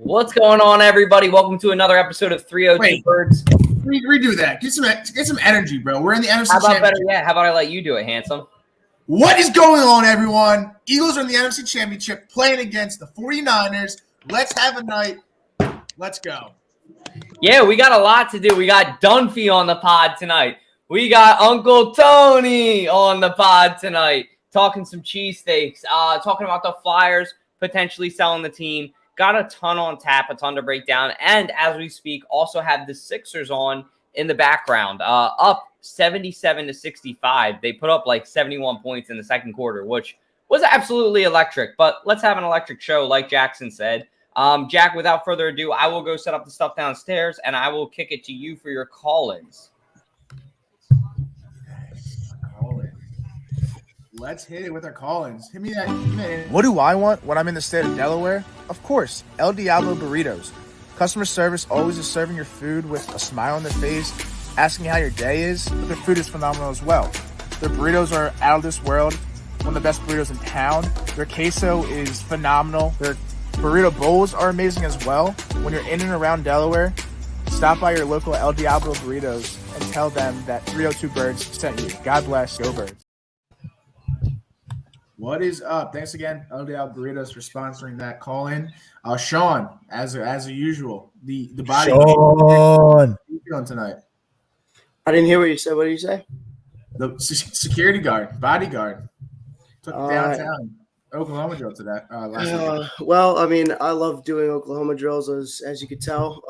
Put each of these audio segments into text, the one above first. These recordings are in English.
What's going on, everybody? Welcome to another episode of 302 Birds. Redo that. Get some energy, bro. We're in the NFC Championship. How about I let you do it, handsome? What is going on, everyone? Eagles are in the NFC Championship playing against the 49ers. Let's have a night. Let's go. Yeah, we got a lot to do. We got Dunphys on the pod tonight. We got Uncle Tony on the pod tonight, talking some cheesesteaks, talking about the Flyers potentially selling the team. Got a ton on tap, a ton to break down. And as we speak, also have the Sixers on in the background, up 77-65. They put up like 71 points in the second quarter, which was absolutely electric. But let's have an electric show, like Jackson said. Jack, without further ado, I will go set up the stuff downstairs, and I will kick it to you for your call-ins. Let's hit it with our call-ins. Hit me that. What do I want when I'm in the state of Delaware? Of course, El Diablo Burritos. Customer service always is serving your food with a smile on their face, asking how your day is, but their food is phenomenal as well. Their burritos are out of this world, one of the best burritos in town. Their queso is phenomenal. Their burrito bowls are amazing as well. When you're in and around Delaware, stop by your local El Diablo Burritos and tell them that 302 Birds sent you. God bless. Go Birds. What is up? Thanks again, El Diablo Burritos, for sponsoring that call-in. Sean, as usual, the body. Sean. How you feeling tonight? I didn't hear what you said. What did you say? The security guard, bodyguard, took downtown Oklahoma drill today. Well, I mean, I love doing Oklahoma drills, as you could tell.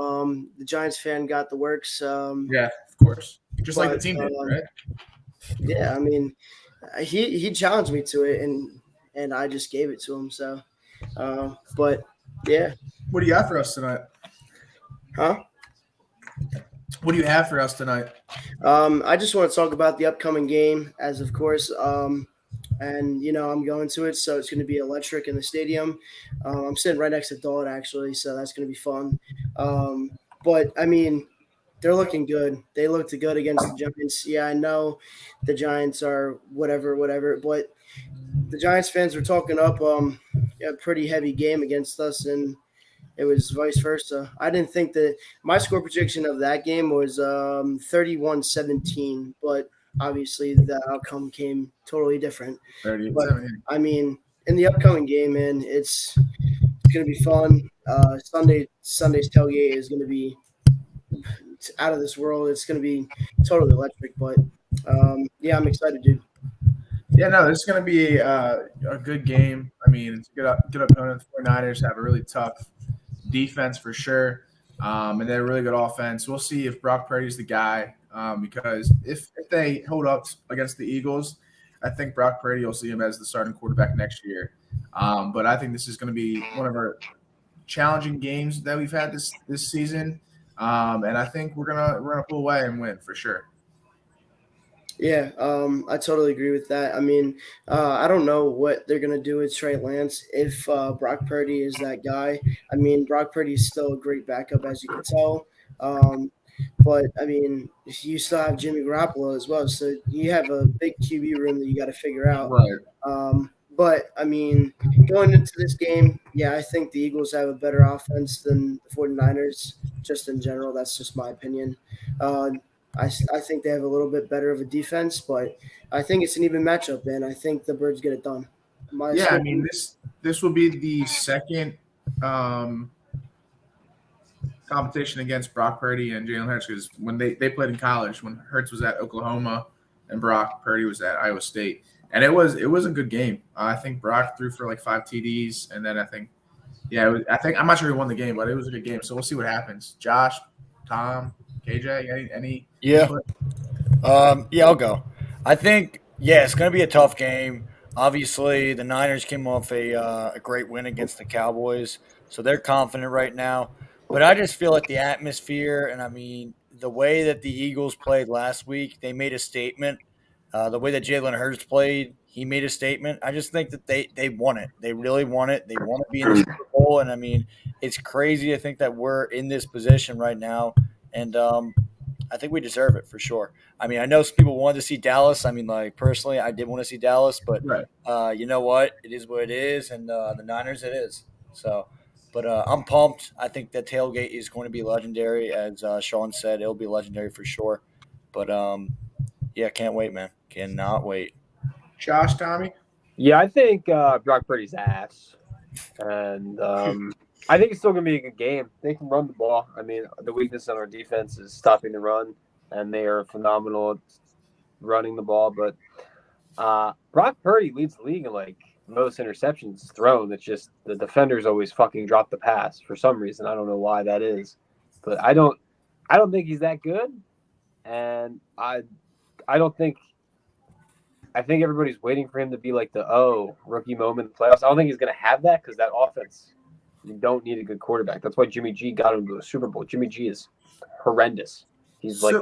The Giants fan got the works. Yeah, of course. Just like the team did, right? Yeah, I mean, he challenged me to it, and I just gave it to him. So, but yeah. What do you have for us tonight? Huh? What do you have for us tonight? I just want to talk about the upcoming game, as of course. And, I'm going to it, so it's going to be electric in the stadium. I'm sitting right next to Dalton, actually, so that's going to be fun. But, I mean, they're looking good. They looked good against the Giants. Yeah, I know the Giants are whatever, but the Giants fans were talking up a pretty heavy game against us, and it was vice versa. I didn't think that – my score prediction of that game was 31-17, but – obviously, the outcome came totally different. But, I mean, in the upcoming game, man, it's going to be fun. Sunday's tailgate is going to be out of this world. It's going to be totally electric. But, yeah, I'm excited, dude. Yeah, no, this is going to be a good game. I mean, it's a good opponent. The 49ers have a really tough defense for sure, and they're a really good offense. We'll see if Brock Purdy's the guy. Because if they hold up against the Eagles, I think Brock Purdy will see him as the starting quarterback next year. But I think this is going to be one of our challenging games that we've had this season, and I think we're gonna pull away and win for sure. Yeah, I totally agree with that. I mean, I don't know what they're going to do with Trey Lance if Brock Purdy is that guy. I mean, Brock Purdy is still a great backup, as you can tell. But, I mean, you still have Jimmy Garoppolo as well. So you have a big QB room that you got to figure out. Right. But, I mean, going into this game, yeah, I think the Eagles have a better offense than the 49ers, just in general. That's just my opinion. I think they have a little bit better of a defense, but I think it's an even matchup, and I think the Birds get it done. I mean, this will be the second competition against Brock Purdy and Jalen Hurts, because when they played in college, when Hurts was at Oklahoma and Brock Purdy was at Iowa State, and it was a good game. I think Brock threw for like 5 TDs, and then I'm not sure he won the game, but it was a good game. So we'll see what happens. Josh, Tom, KJ, any? Yeah. I'll go. I think it's going to be a tough game. Obviously, the Niners came off a great win against the Cowboys, so they're confident right now. But I just feel like the atmosphere, and I mean, the way that the Eagles played last week, they made a statement. The way that Jalen Hurts played, he made a statement. I just think that they won it. They really won it. They want to be in the Super Bowl. And, I mean, it's crazy to think that we're in this position right now. And I think we deserve it for sure. I mean, I know some people wanted to see Dallas. I mean, like, personally, I did want to see Dallas. But you know what? It is what it is. And the Niners, it is. So But I'm pumped. I think the tailgate is going to be legendary, as Sean said. It'll be legendary for sure. But yeah, can't wait, man. Cannot wait. Josh, Tommy? Yeah, I think Brock Purdy's ass. And I think it's still going to be a good game. They can run the ball. I mean, the weakness on our defense is stopping the run, and they are phenomenal at running the ball. But Brock Purdy leads the league in, like, most interceptions thrown. It's just the defenders always fucking drop the pass for some reason. I don't know why that is. But I don't think he's that good. And I think everybody's waiting for him to be like the rookie moment in the playoffs. I don't think he's going to have that because that offense, you don't need a good quarterback. That's why Jimmy G got him to a Super Bowl. Jimmy G is horrendous. He's like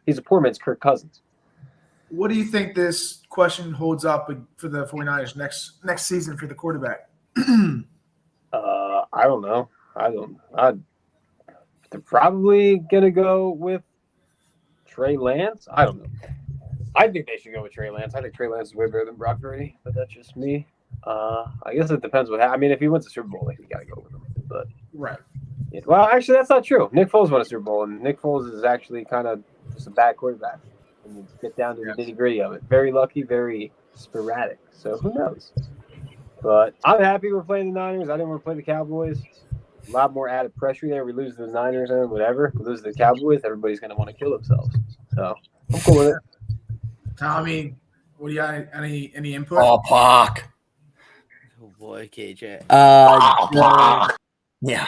he's a poor man's Kirk Cousins. What do you think this question holds up for the 49ers next season for the quarterback? I don't know. They're probably going to go with Trey Lance. I don't know. I think they should go with Trey Lance. I think Trey Lance is way better than Brock Purdy, but that's just me. I guess it depends what happens. I mean, if he wins the Super Bowl, like, you got to go with him. But right. Yeah, well, actually, that's not true. Nick Foles won a Super Bowl, and Nick Foles is actually kind of just a bad quarterback. And you get down to the nitty-gritty of it. Very lucky, very sporadic. So who knows? But I'm happy we're playing the Niners. I didn't want to play the Cowboys. A lot more added pressure there. We lose the Niners and whatever. We lose the Cowboys. Everybody's going to want to kill themselves. So I'm cool with it. Tommy, what do you got? Any input? Oh, Pac. Oh boy, KJ. Yeah.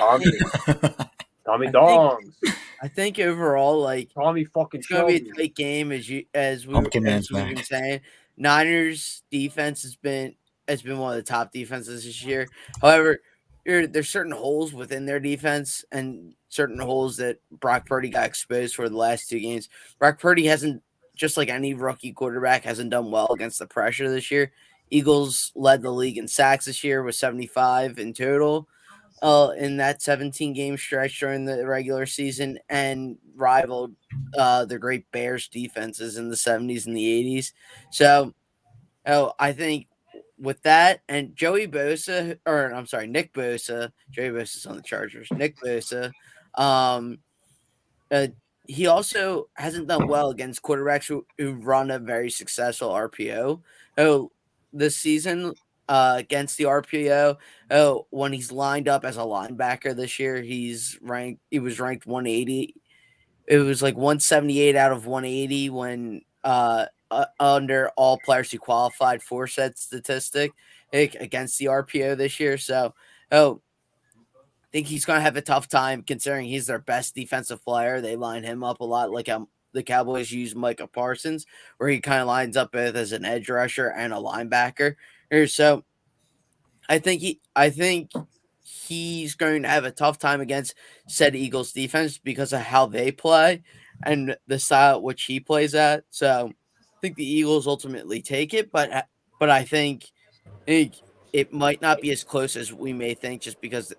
Tommy Dongs. I think overall, like, Tommy fucking. it's gonna be a tight game as we've been saying. Niners defense has been one of the top defenses this year. However, there's certain holes within their defense and certain holes that Brock Purdy got exposed for the last two games. Brock Purdy hasn't, just like any rookie quarterback, hasn't done well against the pressure this year. Eagles led the league in sacks this year with 75 in total in that 17-game stretch during the regular season, and rivaled the great Bears defenses in the 70s and the 80s. So I think with that, and Nick Bosa, Joey Bosa's on the Chargers, Nick Bosa, he also hasn't done well against quarterbacks who run a very successful RPO. This season against the RPO, when he's lined up as a linebacker this year, he was ranked 180. It was like 178 out of 180 when under all players who qualified for said statistic against the RPO this year. So, I think he's going to have a tough time considering he's their best defensive player. They line him up a lot like the Cowboys use Micah Parsons, where he kind of lines up as an edge rusher and a linebacker. So I think he's going to have a tough time against said Eagles defense because of how they play and the style at which he plays at. So I think the Eagles ultimately take it, but I think it might not be as close as we may think, just because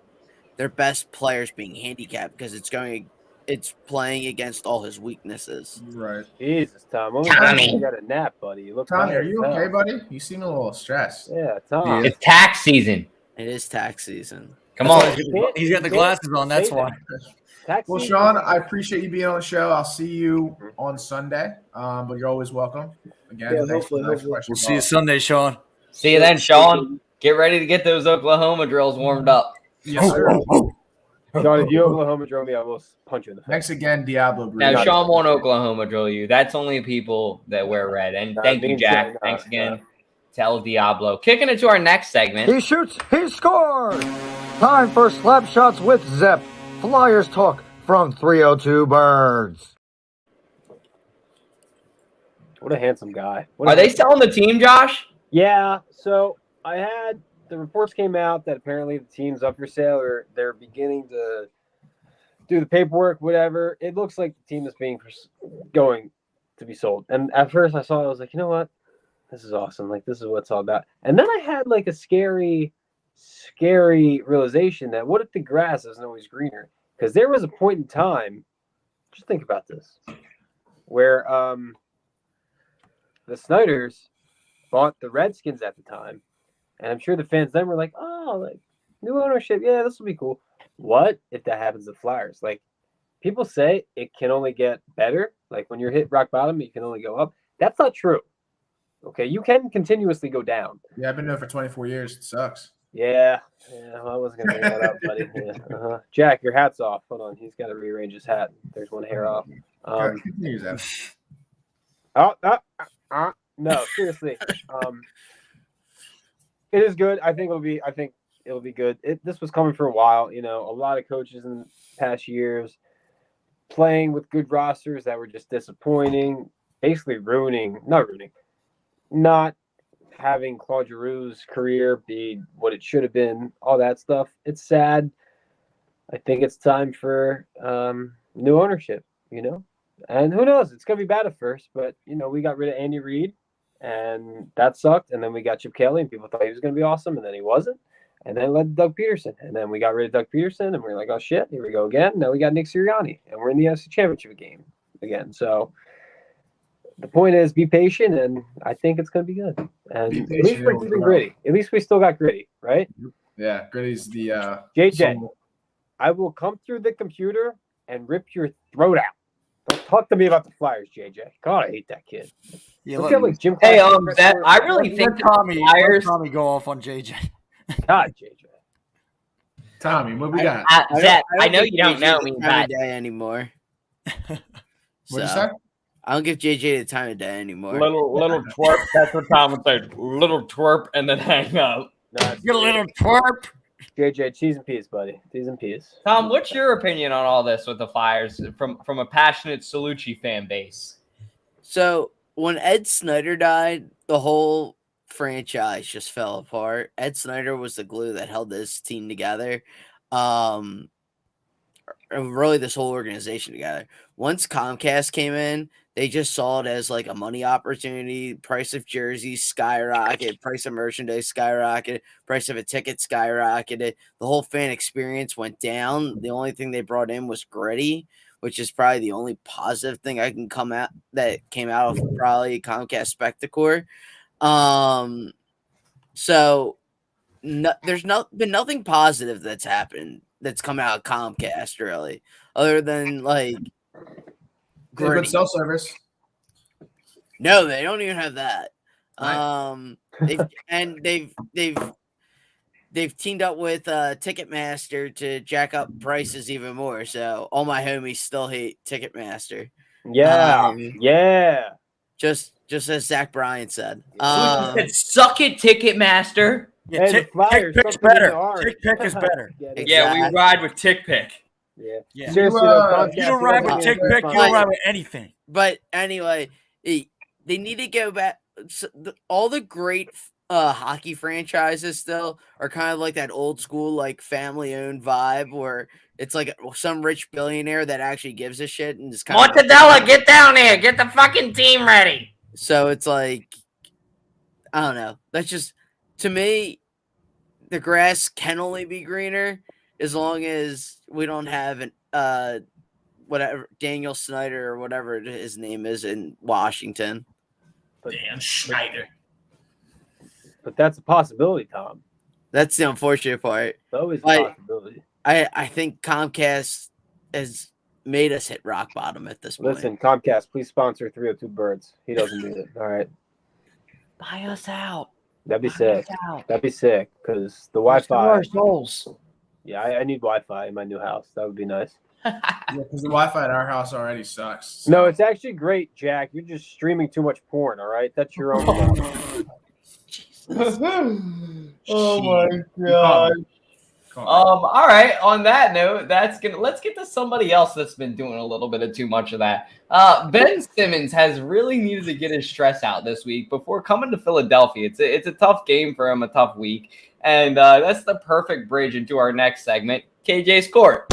their best players being handicapped, because it's playing against all his weaknesses. Right. Jesus, Tom. Tommy. You got a nap, buddy. You look Tommy, tired are you as okay, hell. buddy? You seem a little stressed. Yeah, Tom. It's tax season. It is tax seson. Come on. He's got the glasses on. That's why. Well, Sean, I appreciate you being on the show. I'll see you on Sunday, but you're always welcome. Again, Yeah, thanks for the hopefully. question. We'll see you Sunday, Sean. See you then, Sean. Get ready to get those Oklahoma drills warmed up. Yes, sir. Sean, if you Oklahoma drill me, I will punch you in the face. Thanks again, Diablo. Now, Breeze. Sean won't Oklahoma drill you. That's only people that wear red. And thank you, Jack. Thanks again. Tell Diablo. Kicking it to our next segment. He shoots, he scores! Time for Slap Shots with Zep. Flyers talk from 302 Birds. What a handsome guy. Are they selling the team, Josh? Yeah. So the reports came out that apparently the team's up for sale, or they're beginning to do the paperwork, whatever. It looks like the team is going to be sold. And at first I saw it, I was like, you know what? This is awesome. Like, this is what it's all about. And then I had like a scary realization that what if the grass isn't always greener? Because there was a point in time, just think about this, where the Snyders bought the Redskins at the time. And I'm sure the fans then were like, oh, like New ownership. Yeah, this will be cool. What if that happens to Flyers? Like, people say it can only get better. Like, when you're hit rock bottom, you can only go up. That's not true. Okay, you can continuously go down. Yeah, I've been doing it for 24 years. It sucks. Yeah, well, I wasn't gonna bring that up, buddy. Yeah. Jack, your hat's off. Hold on, he's got to rearrange his hat. There's one hair off. Continue that. No, seriously. It is good. I think it'll be good. This was coming for a while. You know, a lot of coaches in past years playing with good rosters that were just disappointing, basically not having Claude Giroux's career be what it should have been, all that stuff. It's sad. I think it's time for new ownership, you know? And who knows? It's going to be bad at first, but, you know, we got rid of Andy Reid, and that sucked. And then we got Chip Kelly, and people thought he was going to be awesome, and then he wasn't. And then led Doug Peterson. And then we got rid of Doug Peterson, and we were like, oh, shit, here we go again. Now we got Nick Sirianni, and we're in the NFC Championship game again. So the point is, be patient, and I think it's going to be good. And at least we're keeping Gritty. At least we still got Gritty, right? Yeah, Gritty's the JJ, I will come through the computer and rip your throat out. Don't talk to me about the Flyers, JJ. God, I hate that kid. Yeah, Look at like Jim. Hey, that I really think the Flyers. Tommy go off on JJ. God, JJ. Tommy, what we got? Zach, I know you don't know me, time but of day anymore. What'd you say? I don't give JJ the time of day anymore. little twerp. That's what Tom would say. Little twerp, and then hang up. No, Get a little twerp. JJ, cheese and peas, buddy. Cheese and peas. Tom, what's your opinion on all this with the Flyers from a passionate Salucci fan base? So when Ed Snyder died, the whole franchise just fell apart. Ed Snyder was the glue that held this team together. Really this whole organization together. Once Comcast came in, they just saw it as like a money opportunity. Price of jerseys skyrocketed, price of merchandise skyrocketed, price of a ticket skyrocketed. The whole fan experience went down. The only thing they brought in was Gritty, which is probably the only positive thing I can come out that came out of probably Comcast Spectacor. So there's been nothing positive that's happened that's come out of Comcast really, other than like Good cell service. No, they don't even have that. Right. They've teamed up with Ticketmaster to jack up prices even more. So all my homies still hate Ticketmaster. Yeah, yeah. Just as Zach Bryan said. Suck it, Ticketmaster. Yeah, Hey, Tick Pick's better. Tick Pick is better. Yeah, we ride with Tick Pick. Yeah. You Seriously, don't ride with Tick Pick, you don't ride with anything. But anyway, they need to go back. All the great hockey franchises still are kind of like that old school, like family owned vibe where it's like some rich billionaire that actually gives a shit and just kind Mortadella, get down there, get the fucking team ready. So it's like, I don't know. That's just, to me, the grass can only be greener as long as we don't have an whatever Daniel Snyder or whatever his name is in Washington. Damn Schneider. But that's a possibility, Tom. That's the unfortunate part. It's always a Like, possibility. I think Comcast has made us hit rock bottom at this point. Listen, Comcast, please sponsor 302 Birds. He doesn't need it. All right. Buy us out. That'd be sick. That'd be sick because the Wi-Fi. Our souls. Yeah, I need Wi-Fi in my new house. That would be nice. Yeah, because the Wi-Fi at our house already sucks. So. No, it's actually great, Jack. You're just streaming too much porn. All right, that's your own fault. Oh my god. All right. On that note, let's get to somebody else that's been doing a little bit of too much of that. Ben Simmons has really needed to get his stress out this week before coming to Philadelphia. It's a tough game for him, a tough week, and that's the perfect bridge into our next segment, KJ's Court.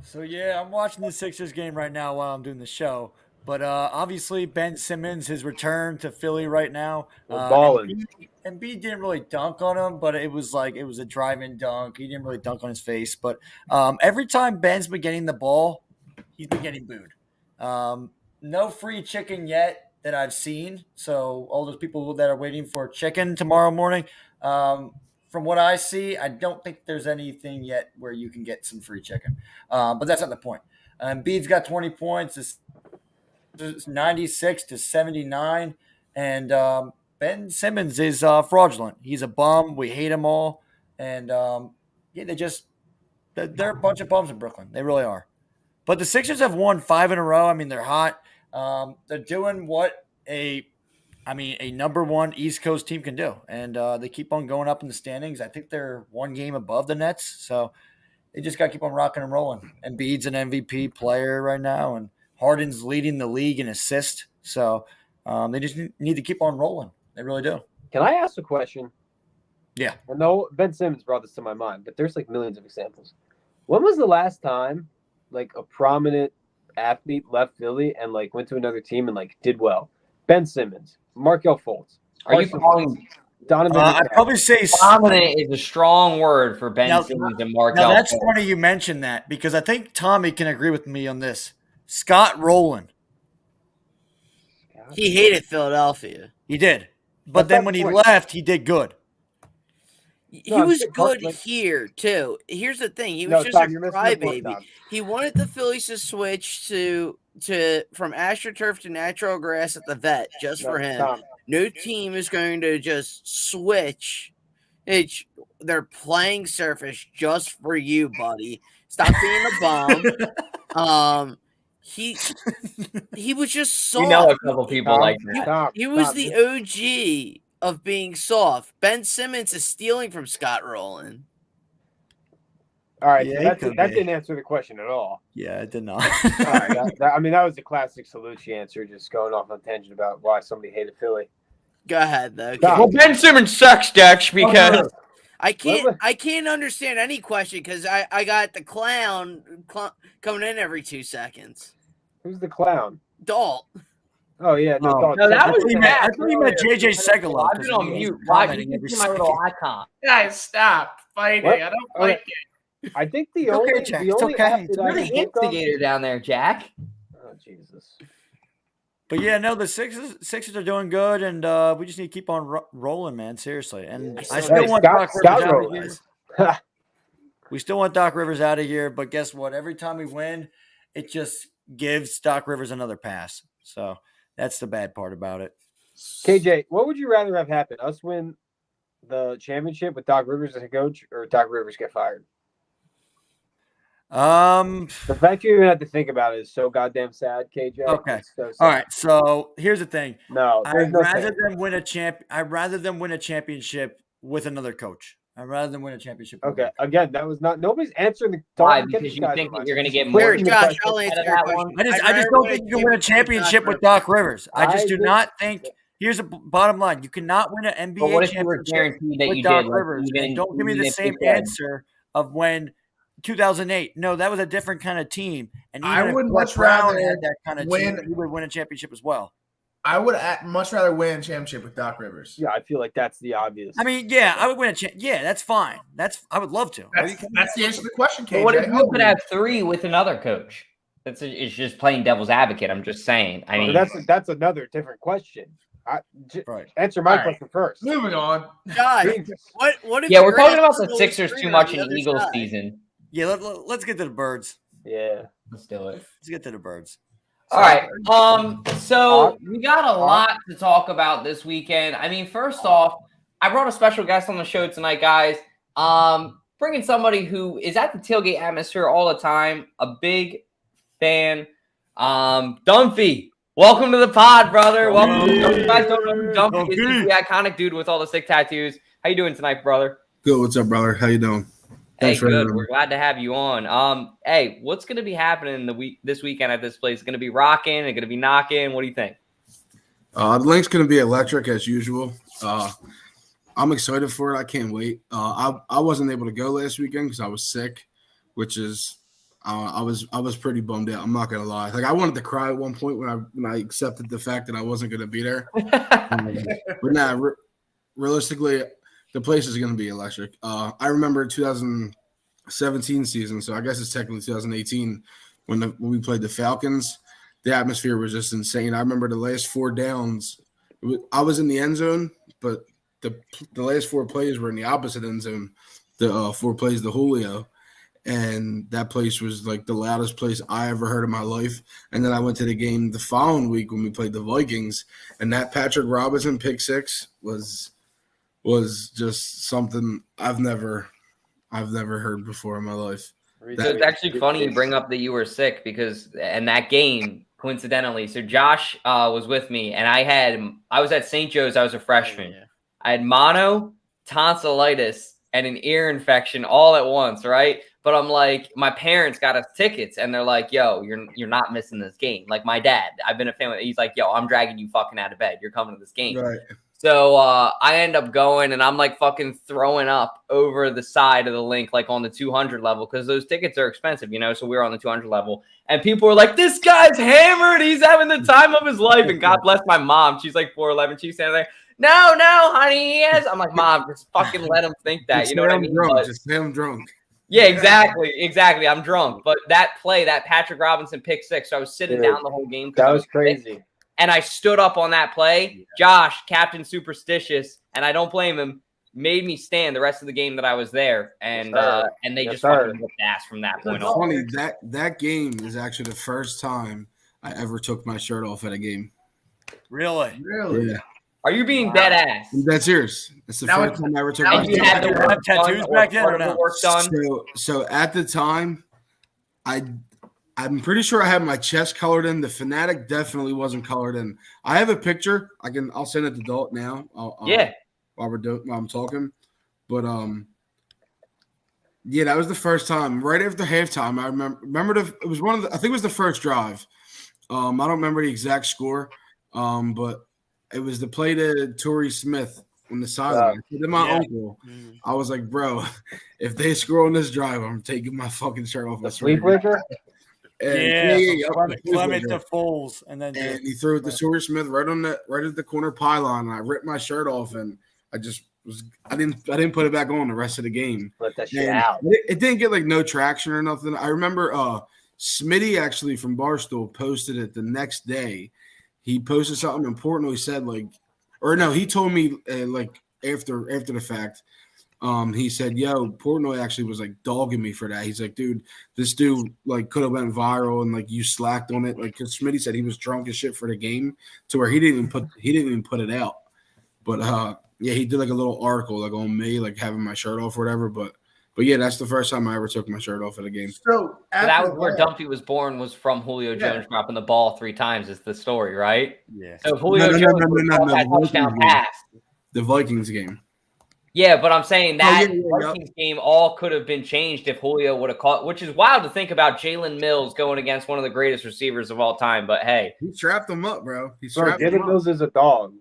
So, yeah, I'm watching the Sixers game right now while I'm doing the show. But obviously, Ben Simmons, his return to Philly right now. We're balling. Embiid didn't really dunk on him, but it was a drive-in dunk. He didn't really dunk on his face. But every time Ben's been getting the ball, he's been getting booed. No free chicken yet that I've seen. So all those people that are waiting for chicken tomorrow morning, from what I see, I don't think there's anything yet where you can get some free chicken. But that's not the point. Embiid's got 20 points. It's 96 to 79. And Ben Simmons is fraudulent. He's a bum. We hate him all. And they're a bunch of bums in Brooklyn. They really are. But the Sixers have won 5 in a row. I mean, they're hot. They're doing what a number one East Coast team can do. And they keep on going up in the standings. I think they're one game above the Nets. So they just got to keep on rocking and rolling. Embiid's an MVP player right now. And Harden's leading the league in assists. So they just need to keep on rolling. They really do. Can I ask a question? Yeah. I know Ben Simmons brought this to my mind, but there's like millions of examples. When was the last time like a prominent athlete left Philly and like went to another team and like did well? Ben Simmons, Markelle Fultz. Are you calling Donovan? I'd probably say dominant is a strong word for Ben Simmons and Markelle. Now that's funny you mentioned that because I think Tommy can agree with me on this. Scott Rowland. He hated Philadelphia. He did. But then when he left, he did good. He was good here too. Here's the thing: he was just a crybaby. He wanted the Phillies to switch to from AstroTurf to natural grass at the Vet just for him. No team is going to just switch. They're playing surface just for you, buddy. Stop being a bum. He was just soft. You know a couple people like that. He was the OG of being soft. Ben Simmons is stealing from Scott Rowland. All right, that didn't answer the question at all. Yeah, it did not. All right, that was the classic Salucci answer, just going off on a tangent about why somebody hated Philly. Go ahead, though. Well, Ben Simmons sucks, Dex, because I can't understand any question because I got the clown coming in every 2 seconds. Who's the clown? Dalt. Oh yeah, no, that was I thought you meant JJ Segalov. I've been on mute. Why did you see my little icon? Guys, stop fighting. What? I don't like it. I think the It's only okay, Jack. the It's only okay. athlete I You're can the think of- instigator down there, Jack. Oh Jesus. But yeah, no, the Sixers are doing good, and we just need to keep on rolling, man. Seriously, and I still want Doc Rivers out of here. We still want Doc Rivers out of here, but guess what? Every time we win, it just gives Doc Rivers another pass. So that's the bad part about it. KJ, what would you rather have happen? Us win the championship with Doc Rivers as a coach, or Doc Rivers get fired? The fact you even have to think about it is so goddamn sad, KJ. Okay. So sad. All right. So here's the thing. No, I'd rather them win a championship with another coach. I'd rather them win a championship. Okay. Again, that was not. Nobody's answering the. Why? Because you think that you're going to get more. Where, Josh, I'll answer your question. I just don't think you can win a championship with Doc Rivers. I just do not think. Here's the bottom line: you cannot win an NBA championship with Doc Rivers. And don't give me the same answer of when 2008. No, that was a different kind of team. And even I would if much Brown rather had that kind of win. team, he would win a championship as well. I would much rather win a championship with Doc Rivers. Yeah, I feel like that's the obvious. I mean, yeah, I would win a championship. Yeah, that's fine. I would love to. That's the answer to the question, KJ. But what if you could have 3 with another coach? It's just playing devil's advocate. I'm just saying. I mean, that's another different question. Right. Answer my All right. question first. Moving on. Josh, what if yeah, the we're talking Rams about the stole Sixers 3 too on much the in other Eagles side? season. Yeah, let's get to the Birds. Yeah. Let's do it. Let's get to the Birds. All right. So we got a lot to talk about this weekend. I mean, first off, I brought a special guest on the show tonight, guys. Bringing somebody who is at the tailgate atmosphere all the time, a big fan. Dunphy, welcome to the pod, brother. Welcome. You guys don't know who Dunphy is. He's the iconic dude with all the sick tattoos. How you doing tonight, brother? Good. What's up, brother? How you doing? Hey, Thanks for good. having me. We're glad to have you on. Hey, what's going to be happening this weekend at this place? Going to be rocking and going to be knocking? What do you think? The link's going to be electric as usual. I'm excited for it. I can't wait. I wasn't able to go last weekend because I was sick, which is I was pretty bummed out. I'm not gonna lie. Like I wanted to cry at one point when I accepted the fact that I wasn't going to be there. But nah, realistically, the place is going to be electric. I remember 2017 season, so I guess it's technically 2018 when we played the Falcons. the atmosphere was just insane. I remember the last 4 downs. I was in the end zone, but the last 4 plays were in the opposite end zone. The 4 plays to Julio, and that place was like the loudest place I ever heard in my life. And then I went to the game the following week when we played the Vikings, and that Patrick Robinson pick six was just something I've never heard before in my life. So it's actually funny you bring up that you were sick because in that game, coincidentally, so Josh was with me, and I was at St. Joe's. I was a freshman. Yeah. I had mono, tonsillitis, and an ear infection all at once, right? But I'm like, my parents got us tickets, and they're like, "Yo, you're not missing this game." Like my dad, I've been a fan with. He's like, "Yo, I'm dragging you fucking out of bed. You're coming to this game." Right. So I end up going, and I'm like fucking throwing up over the side of the link, like on the 200 level, because those tickets are expensive, you know. So we were on the 200 level, and people were like, "This guy's hammered. He's having the time of his life." And God bless my mom. She's like 4'11". She's standing there. No, honey, he is. I'm like, Mom, just fucking let him think that. You know what I mean? Just say I'm drunk. Yeah, exactly. I'm drunk. But that play, that Patrick Robinson pick six, so I was sitting down the whole game. That was crazy. And I stood up on that play. Josh, Captain Superstitious, and I don't blame him, made me stand the rest of the game that I was there. And they just fucking whooped ass from that point on. Funny, that game is actually the first time I ever took my shirt off at a game. Really? Yeah. Are you being dead ass? That's yours. It's the first time I ever took my And you shirt had off. the work tattoos done, back or then part or of the no? work done? So at the time, I'm pretty sure I had my chest colored in. The Fanatic definitely wasn't colored in. I have a picture. I'll send it to Dalt now. Yeah. While I'm talking, but yeah, that was the first time. Right after halftime, I remember it was I think it was the first drive. I don't remember the exact score, but it was the play to Torrey Smith on the sideline. Then my uncle, I was like, bro, if they score on this drive, I'm taking my fucking shirt off. The sweep breaker? Clement to Foles, and he threw it to Torrey Smith right at the corner pylon, and I ripped my shirt off, and I didn't put it back on the rest of the game. Let that shit out. It didn't get like no traction or nothing. I remember Smitty actually from Barstool posted it the next day. He posted something important. He said he told me like after the fact. He said, "Yo, Portnoy actually was like dogging me for that." He's like, "Dude, this dude like could have went viral and like you slacked on it." Like, cause Smitty said he was drunk as shit for the game to where he didn't even put it out. But yeah, he did like a little article like on me like having my shirt off or whatever. But yeah, that's the first time I ever took my shirt off at a game. So that was where Dunphy was born. Was from Julio Jones dropping the ball 3 times. Is the story, right? Yeah. So Julio Jones that touchdown pass. The Vikings game. Yeah, but I'm saying that Vikings game all could have been changed if Julio would have caught, which is wild to think about Jalen Mills going against one of the greatest receivers of all time. But hey, he trapped him up, bro. Jalen Mills is a dog.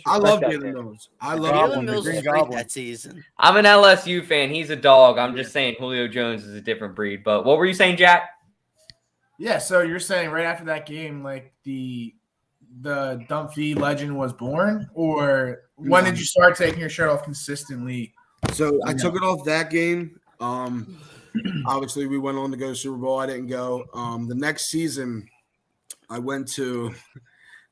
I love Jalen Mills. Jalen Mills is great that season. I'm an LSU fan. He's a dog. I'm just saying Julio Jones is a different breed. But what were you saying, Jack? Yeah, so you're saying right after that game, like the Dunphy legend was born, or when did you start taking your shirt off consistently? So I took it off that game. Obviously, we went on to go to Super Bowl. I didn't go. The next season, I went to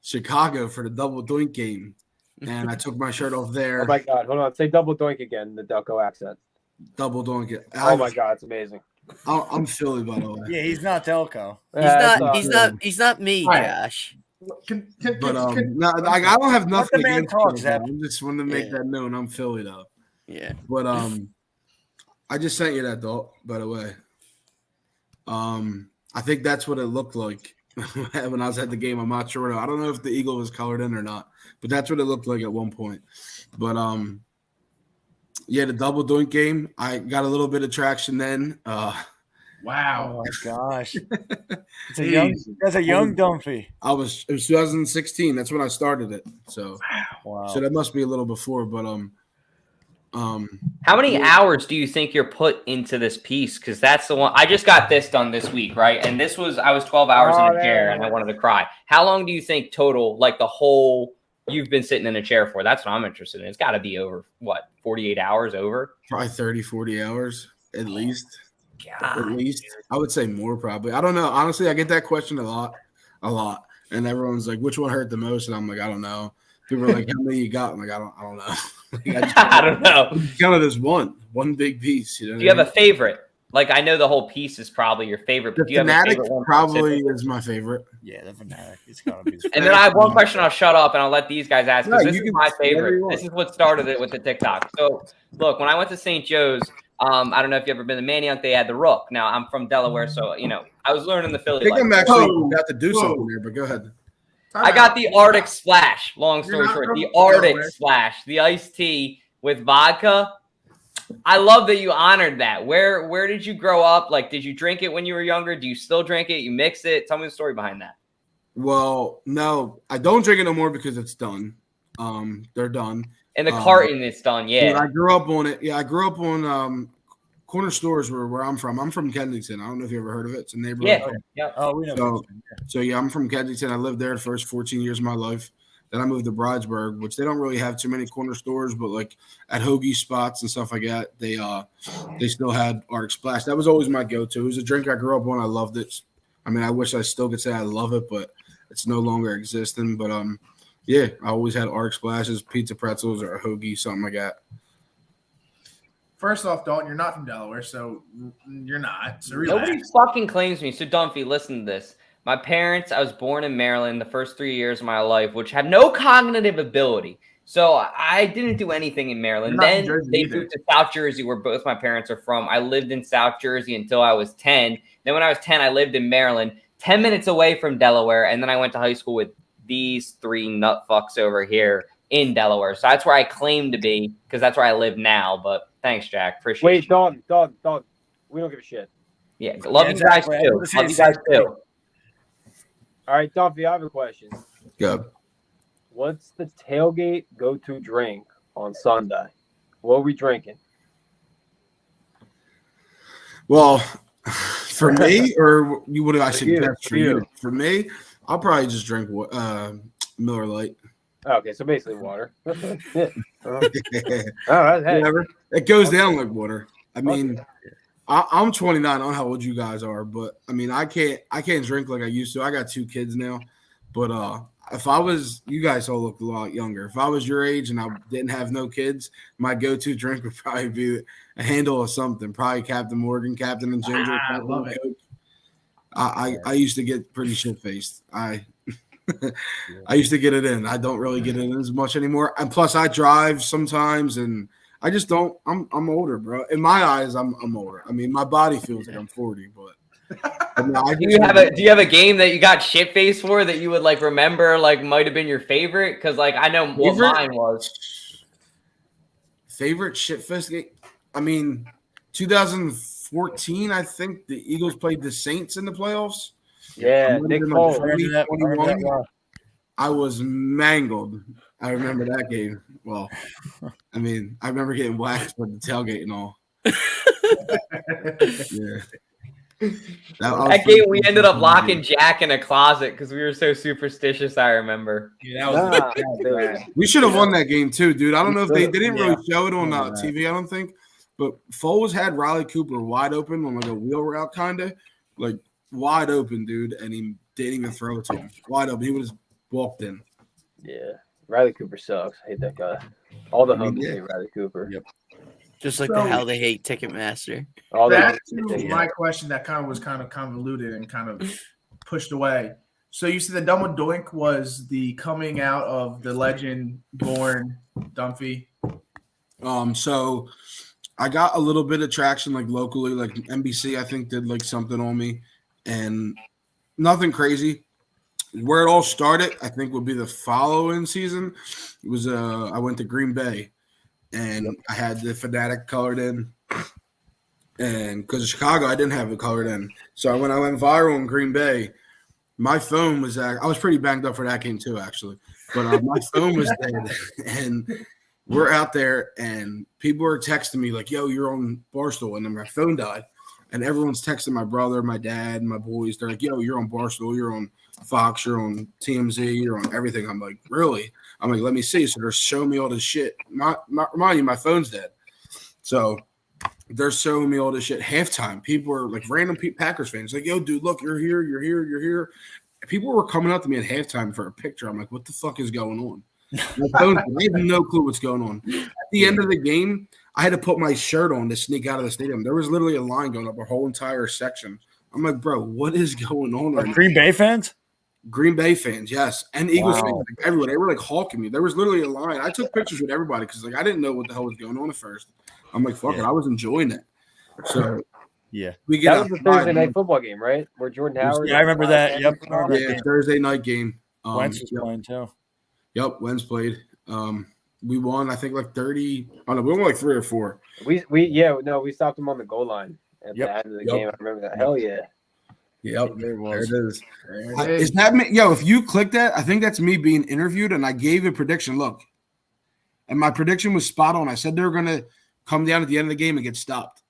Chicago for the double doink game, and I took my shirt off there. Oh my God! Hold on, say double doink again. The Delco accent. Double doink it. Oh my God, it's amazing. I'm Philly, by the way. Yeah, he's not Delco. He's not me, Josh. But I don't have nothing against him. I just wanted to make that known. I'm Philly though. Yeah. But I just sent you that though, by the way. I think that's what it looked like when I was at the game. I'm not sure. I don't know if the eagle was colored in or not, but that's what it looked like at one point. But yeah, the double doink game, I got a little bit of traction then. Wow. Oh my gosh. That's a young Dunphy. It was 2016. That's when I started it. So wow. So that must be a little before, but how many hours do you think you're put into this piece? Because that's the one I just got this done this week, right? And I was 12 hours in a chair and I wanted to cry. How long do you think total, like the whole you've been sitting in a chair for? That's what I'm interested in. It's got to be over 48 hours over? Probably 30, 40 hours at least. God. At least I would say more probably. I don't know. Honestly, I get that question a lot. a lot. And everyone's like, which one hurt the most? And I'm like, I don't know. People are like, how many you got? I'm like, I don't know. Like, I don't know. Kind of this one big piece. You know Do you have a favorite? Like, I know the whole piece is probably your favorite, but The do you have a Fanatic favorite one? probably is my favorite. Yeah, the Fanatic. It's gotta be. And then I have one question. I'll shut up and I'll let these guys ask because No, this you is can my say whatever favorite. you want. This is what started it with the TikTok. So, look, when I went to St. Joe's, I don't know if you've ever been to Manioc. They had the Rook. Now I'm from Delaware, so I was learning the I Philly think life. I'm actually Whoa, about to do whoa. something here, but go ahead. I got the Arctic Splash. Long You're story not short, from the Arctic Delaware. Splash, the iced tea with vodka. I love that you honored that. Where did you grow up? Like, did you drink it when you were younger? Do you still drink it? You mix it? Tell me the story behind that. Well, no, I don't drink it no more because it's done. They're done. In the carton, it's done. But Yeah. I grew up on it. Yeah, I grew up on corner stores where I'm from. I'm from Kensington. I don't know if you ever heard of it. It's a neighborhood. Yeah. Oh, we know. So yeah, I'm from Kensington. I lived there the first 14 years of my life. Then I moved to Bridesburg, which they don't really have too many corner stores, but like at hoagie spots and stuff like that, they still had Arctic Splash. That was always my go-to. It was a drink I grew up on. I loved it. I mean, I wish I still could say I love it, but it's no longer existing. But yeah, I always had Arctic Splashes, pizza pretzels, or a hoagie, something like that. First off, Dalton, you're not from Delaware, so you're not. So Nobody relax. fucking claims me. So, Dunphy, listen to this. My parents, I was born in Maryland the first 3 years of my life, which have no cognitive ability. So I didn't do anything in Maryland. You're not Then from Jersey they either. moved to South Jersey, where both my parents are from. I lived in South Jersey until I was 10. Then when I was 10, I lived in Maryland, 10 minutes away from Delaware. And then I went to high school with these three nut fucks over here in Delaware. So that's where I claim to be because that's where I live now. But thanks, Jack. Appreciate Wait, you. Don. We don't give a shit. Yeah, love you guys exactly. too. Love you guys too. All right, Dunphy, I have a question. Go. What's the tailgate go-to drink on Sunday? What are we drinking? Well, for me, or what do I suggest for you? you. For me, I'll probably just drink Miller Lite. Okay, so basically water. Yeah. All right, hey. Whatever. It goes down like water. I mean, I'm 29. I don't know how old you guys are, but I mean, I can't drink like I used to. I got 2 kids now, but if I was, you guys all look a lot younger. If I was your age and I didn't have no kids, my go-to drink would probably be a handle of something. Probably Captain Morgan, Captain and Ginger. I love it. Coke. I used to get pretty shit-faced. I used to get it in. I don't really get it in as much anymore. And plus, I drive sometimes, and I just don't. I'm older, bro. In my eyes, I'm older. I mean, my body feels like I'm 40, but. No, Do you have a game that you got shit faced for that you would like remember like might have been your favorite? Because like I know what mine was. Favorite shit fest game? I mean, 2014, I think the Eagles played the Saints in the playoffs. Yeah, I Nick remember Foles. 2021. I was mangled. I remember that game. Well, I mean, I remember getting waxed with the tailgate and all. Yeah. That game, we ended up locking Jack in a closet because we were so superstitious. I remember. Yeah, that was We should have won that game too, dude. I don't know if they didn't really show it on TV. I don't think, but Foles had Riley Cooper wide open on like a wheel route, kind of like wide open, dude, and he didn't even throw it to him. Wide open, he would have walked in. Yeah, Riley Cooper sucks. I hate that guy. All the homies yeah. hate Riley Cooper. Yep. Just like So- the hell they hate Ticketmaster. All the Back homies to hate my him. question that was kind of convoluted and kind of pushed away. So you said the Dumb with Doink was the coming out of the legend born Dunphy. So I got a little bit of traction like locally, like NBC, I think did like something on me, and nothing crazy. Where it all started, I think, would be the following season. It was I went to Green Bay, and I had the Fanatic colored in, and because of Chicago, I didn't have it colored in. So when I went viral in Green Bay, my phone was I was pretty banged up for that game too, actually. But my phone was dead, and we're out there, and people are texting me like, "Yo, you're on Barstool," and then my phone died, and everyone's texting my brother, my dad, my boys. They're like, "Yo, you're on Barstool, you're on Fox, you're on TMZ, you're on everything." I'm like, "Really?" I'm like, "Let me see." So they're showing me all this shit. Remind you, my phone's dead. So they're showing me all this shit. Halftime, people are like random Packers fans, like, "Yo, dude, look, you're here, you're here, you're here." people were coming up to me at halftime for a picture. I'm like, what the fuck is going on? I have no clue what's going on. At the end of the game, I had to put my shirt on to sneak out of the stadium. There was literally a line going up a whole entire section. I'm like, bro, what is going on right now? Green Bay fans? Green Bay fans, yes. And Eagles fans, like, everywhere. They were like hawking me. There was literally a line. I took pictures with everybody because like I didn't know what the hell was going on at first. I'm like, fuck it. I was enjoying it. So we get that was the Thursday night football game, right? Where Jordan Howard. Yeah, I remember that. Yep. Yeah, Thursday night game. Wentz was playing too. Yep, Wentz played. We won, I think, like 30. Oh no, we won like 3 or 4. We stopped him on the goal line at the end of the game. I remember that. Hell yeah. Yep, there it is. Is that me? Yo, if you click that, I think that's me being interviewed, and I gave a prediction. Look, and my prediction was spot on. I said they were gonna come down at the end of the game and get stopped.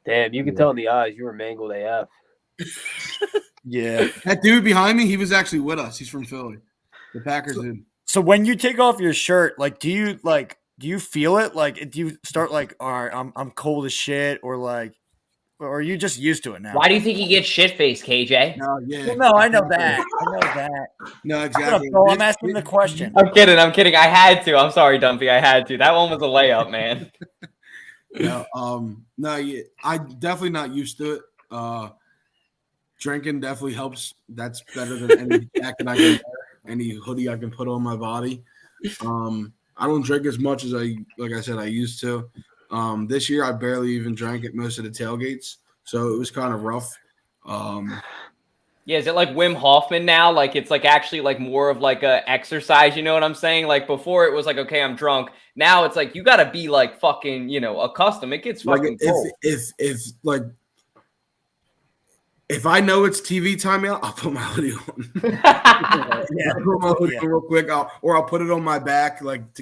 Damn, you can tell in the eyes you were mangled AF. Yeah, that dude behind me, he was actually with us. He's from Philly. The Packers dude. So when you take off your shirt, like, do you feel it? Like, do you start like, all right, I'm cold as shit, or are you just used to it now? Why do you think he gets shit faced, KJ? No, yeah. Well, no, I know that. No, exactly. I'm asking the question. I'm kidding. I had to. I'm sorry, Dumpy. I had to. That one was a layup, man. I definitely not used to it. Drinking definitely helps. That's better than any jacket I can wear, any hoodie I can put on my body. I don't drink as much as I used to. This year I barely even drank at most of the tailgates, so it was kind of rough. Yeah, is it like Wim Hoffman now? Like it's like actually like more of like a exercise, you know what I'm saying? Like before it was like, okay, I'm drunk. Now it's like you gotta be like fucking, accustomed. It gets fucking cold. If I know it's TV time out, I'll put my hoodie on. I'll put my hoodie on real quick, or I'll put it on my back, But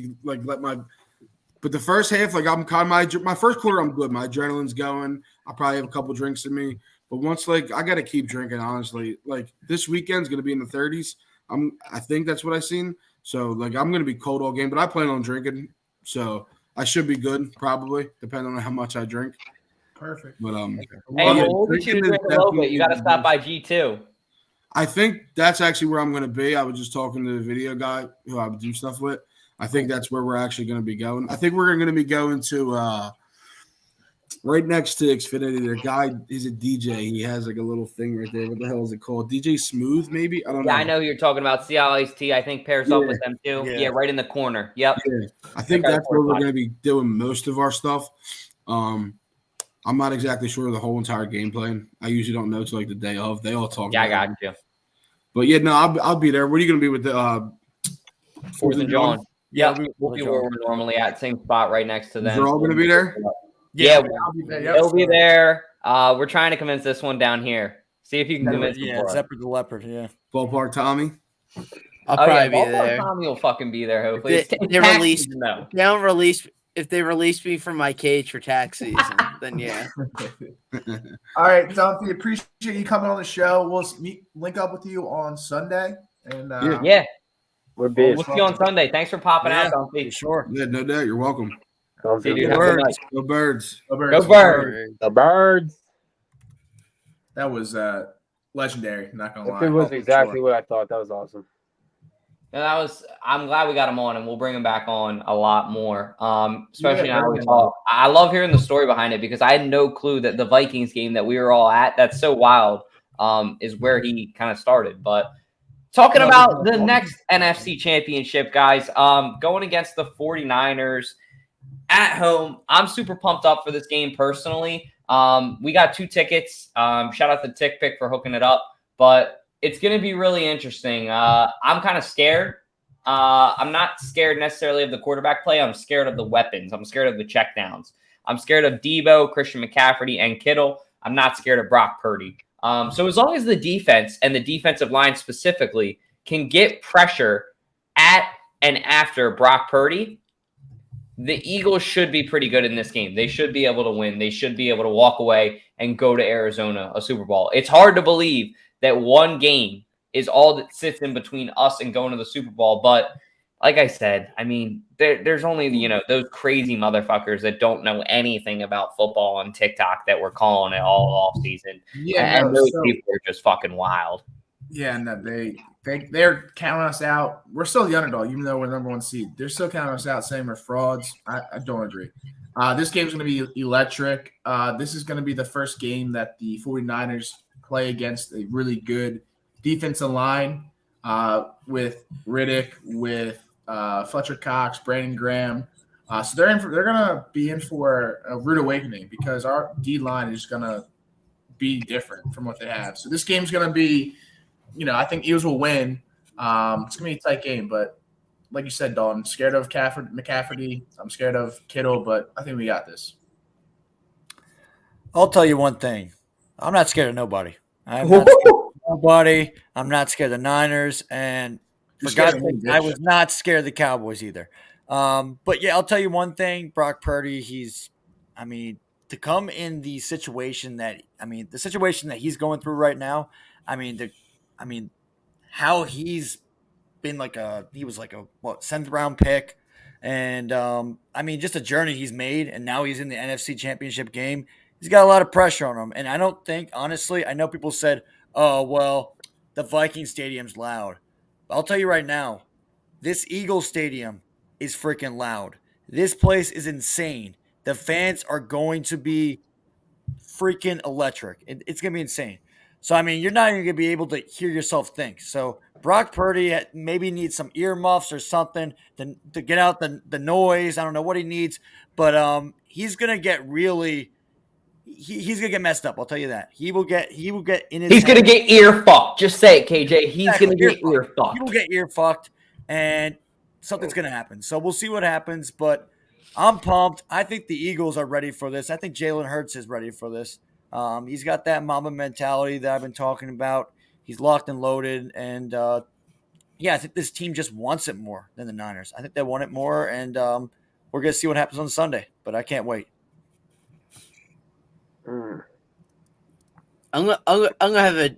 the first half, like I'm kind of my first quarter, I'm good. My adrenaline's going. I probably have a couple drinks in me, but once I got to keep drinking. Honestly, like this weekend's gonna be in the 30s. I think that's what I seen. So I'm gonna be cold all game, but I plan on drinking, so I should be good probably, depending on how much I drink. Perfect. But hey, we'll get you to drink a little bit. You got to stop by G2. I think that's actually where I'm going to be. I was just talking to the video guy who I would do stuff with. I think that's where we're actually going to be going. I think we're going to be going to right next to Xfinity. The guy, he's a DJ. He has like a little thing right there. What the hell is it called? DJ Smooth, maybe? I don't know. Yeah, I know who you're talking about. CLIT, I think, pairs up with them too. Yeah, right in the corner. Yep. Yeah. I think that's where we're going to be doing most of our stuff. I'm not exactly sure of the whole entire game plan. I usually don't know till like the day of. They all talk. Yeah, I got you. But yeah, no, I'll be there. What are you going to be with the 4th and John? Yeah, we'll be where we're normally at, same spot right next to them. You're all going to be there? Yeah, they'll be there. We're trying to convince this one down here. See if you can convince them. Yeah, Zephyr the Leopard, yeah. Ballpark Tommy? I'll probably be Ballpark there. Tommy will fucking be there, hopefully. If they release me from my cage for tax season, then yeah. All right, Dunphy, appreciate you coming on the show. We'll link up with you on Sunday. And we're busy. We'll see you on Sunday. Thanks for popping out, Dunphy. Sure. Yeah, no doubt. You're welcome. See you, dude. Have a good night. Go Birds. Go Birds. Go Birds. The Birds. That was legendary, not going to lie. It was exactly what I thought. That was awesome. And I'm glad we got him on, and we'll bring him back on a lot more. Especially now we talk. I love hearing the story behind it because I had no clue that the Vikings game that we were all at, that's so wild, is where he kind of started. But talking about the next NFC Championship, guys, going against the 49ers at home, I'm super pumped up for this game personally. We got 2 tickets. Shout out to Tick Pick for hooking it up, but it's going to be really interesting. I'm kind of scared. I'm not scared necessarily of the quarterback play. I'm scared of the weapons. I'm scared of the checkdowns. I'm scared of Debo, Christian McCaffrey, and Kittle. I'm not scared of Brock Purdy. So as long as the defense and the defensive line specifically can get pressure at and after Brock Purdy, the Eagles should be pretty good in this game. They should be able to win. They should be able to walk away and go to Arizona, a Super Bowl. It's hard to believe that one game is all that sits in between us and going to the Super Bowl. But like I said, I mean, there's only, those crazy motherfuckers that don't know anything about football on TikTok that were calling it all off season. Yeah, and those people are just fucking wild. Yeah, and that they're counting us out. We're still the underdog, even though we're the number one seed. They're still counting us out, saying we're frauds. I don't agree. This game's going to be electric. This is going to be the first game that the 49ers play against a really good defensive line with Riddick, with Fletcher Cox, Brandon Graham. So they're going to be in for a rude awakening because our D line is going to be different from what they have. So this game's going to be, I think Eagles will win. It's going to be a tight game, but like you said, Dalton, I'm scared of McCaffrey. I'm scared of Kittle, but I think we got this. I'll tell you one thing. I'm not scared of nobody. I'm not scared of nobody. I'm not scared of the Niners. And for God's sake, I was not scared of the Cowboys either. But, yeah, I'll tell you one thing. Brock Purdy, to come in the situation that he's going through right now, how he's been he was like a 7th round pick. And, just a journey he's made. And now he's in the NFC Championship game. He's got a lot of pressure on him. And I don't think, honestly, I know people said, oh, well, the Viking Stadium's loud. But I'll tell you right now, this Eagles Stadium is freaking loud. This place is insane. The fans are going to be freaking electric. It's going to be insane. So, you're not even going to be able to hear yourself think. So, Brock Purdy maybe needs some earmuffs or something to get out the noise. I don't know what he needs. But he's going to get really he's going to get messed up. I'll tell you that. He will get in his He's going to head. get ear fucked. Just say it, KJ. He's going to get ear fucked. He will get ear fucked, and something's going to happen. So, we'll see what happens. But I'm pumped. I think the Eagles are ready for this. I think Jalen Hurts is ready for this. He's got that Mamba mentality that I've been talking about. He's locked and loaded. And, I think this team just wants it more than the Niners. I think they want it more, and we're going to see what happens on Sunday. But I can't wait. I'm gonna have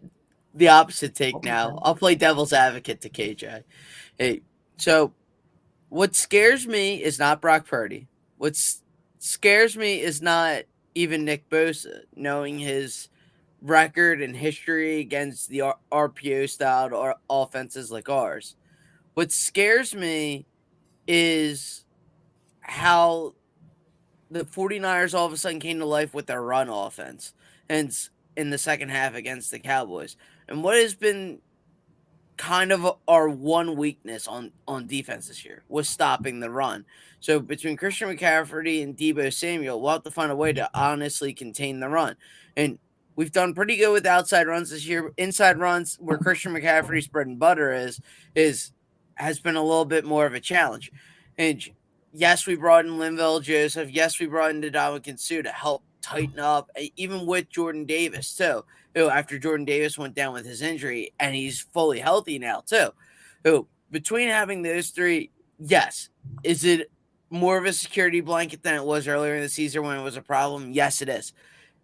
the opposite take now. I'll play devil's advocate to KJ. Hey, so what scares me is not Brock Purdy. What scares me is not even Nick Bosa, knowing his record and history against the RPO styled offenses like ours. What scares me is how the 49ers all of a sudden came to life with their run offense and in the second half against the Cowboys. And what has been kind of our one weakness on defense this year was stopping the run. So between Christian McCaffrey and Deebo Samuel, we'll have to find a way to honestly contain the run. And we've done pretty good with outside runs this year. Inside runs, where Christian McCaffrey's bread and butter has been a little bit more of a challenge. And yes, we brought in Linval Joseph. Yes, we brought in Ndamukong Suh to help tighten up, even with Jordan Davis, too. After Jordan Davis went down with his injury, and he's fully healthy now, too. Between having those three, yes. Is it more of a security blanket than it was earlier in the season when it was a problem? Yes, it is.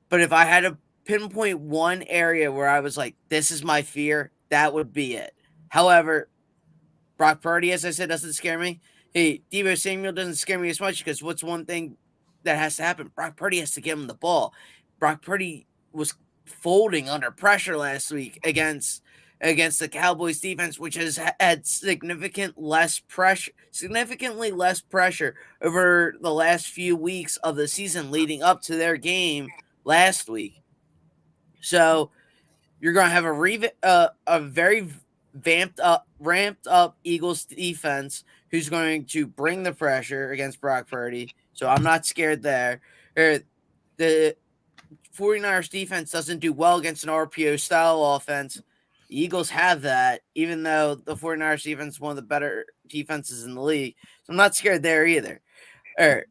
But if I had to pinpoint one area where I was like, this is my fear, that would be it. However, Brock Purdy, as I said, doesn't scare me. Hey, Deebo Samuel doesn't scare me as much because what's one thing that has to happen? Brock Purdy has to give him the ball. Brock Purdy was folding under pressure last week against the Cowboys defense, which has had significantly less pressure over the last few weeks of the season leading up to their game last week. So you're going to have a very ramped up Eagles defense who's going to bring the pressure against Brock Purdy. So I'm not scared there. The 49ers defense doesn't do well against an RPO style offense. The Eagles have that, even though the 49ers defense is one of the better defenses in the league. So I'm not scared there either. All right.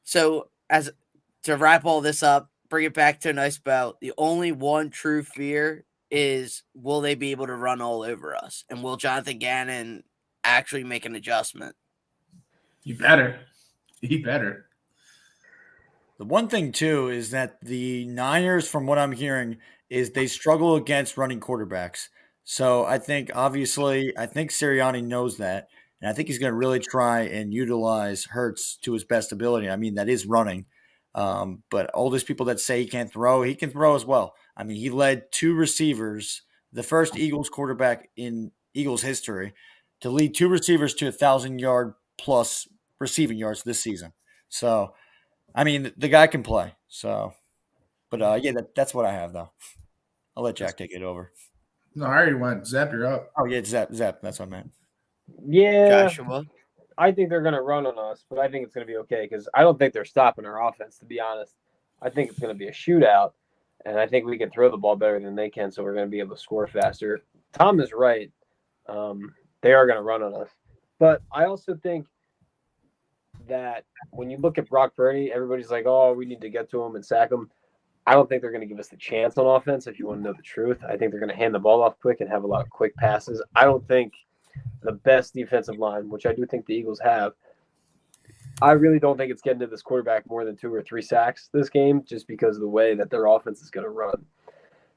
So to wrap all this up, bring it back to a nice bow. The only one true fear is, will they be able to run all over us? And will Jonathan Gannon actually make an adjustment? You better. He better. The one thing, too, is that the Niners, from what I'm hearing, is they struggle against running quarterbacks. So I think Sirianni knows that. And I think he's going to really try and utilize Hurts to his best ability. That is running. But all those people that say he can throw as well. He led 2 receivers the first Eagles quarterback in Eagles history to lead 2 receivers to 1,000-yard plus receiving yards this season. So, I mean, the guy can play. So, but yeah, that's what I have though. I'll let Jack take it over. No, I already went. Zep, you're up. Oh yeah, Zep. That's what I meant. Yeah, Joshua. I think they're going to run on us, but I think it's going to be okay because I don't think they're stopping our offense, to be honest. I think it's going to be a shootout, and I think we can throw the ball better than they can, so we're going to be able to score faster. Tom is right. They are going to run on us. But I also think that when you look at Brock Purdy, everybody's like, oh, we need to get to him and sack him. I don't think they're going to give us the chance on offense, if you want to know the truth. I think they're going to hand the ball off quick and have a lot of quick passes. I don't think the best defensive line, which I do think the Eagles have, I really don't think it's getting to this quarterback more than 2 or 3 sacks this game just because of the way that their offense is going to run.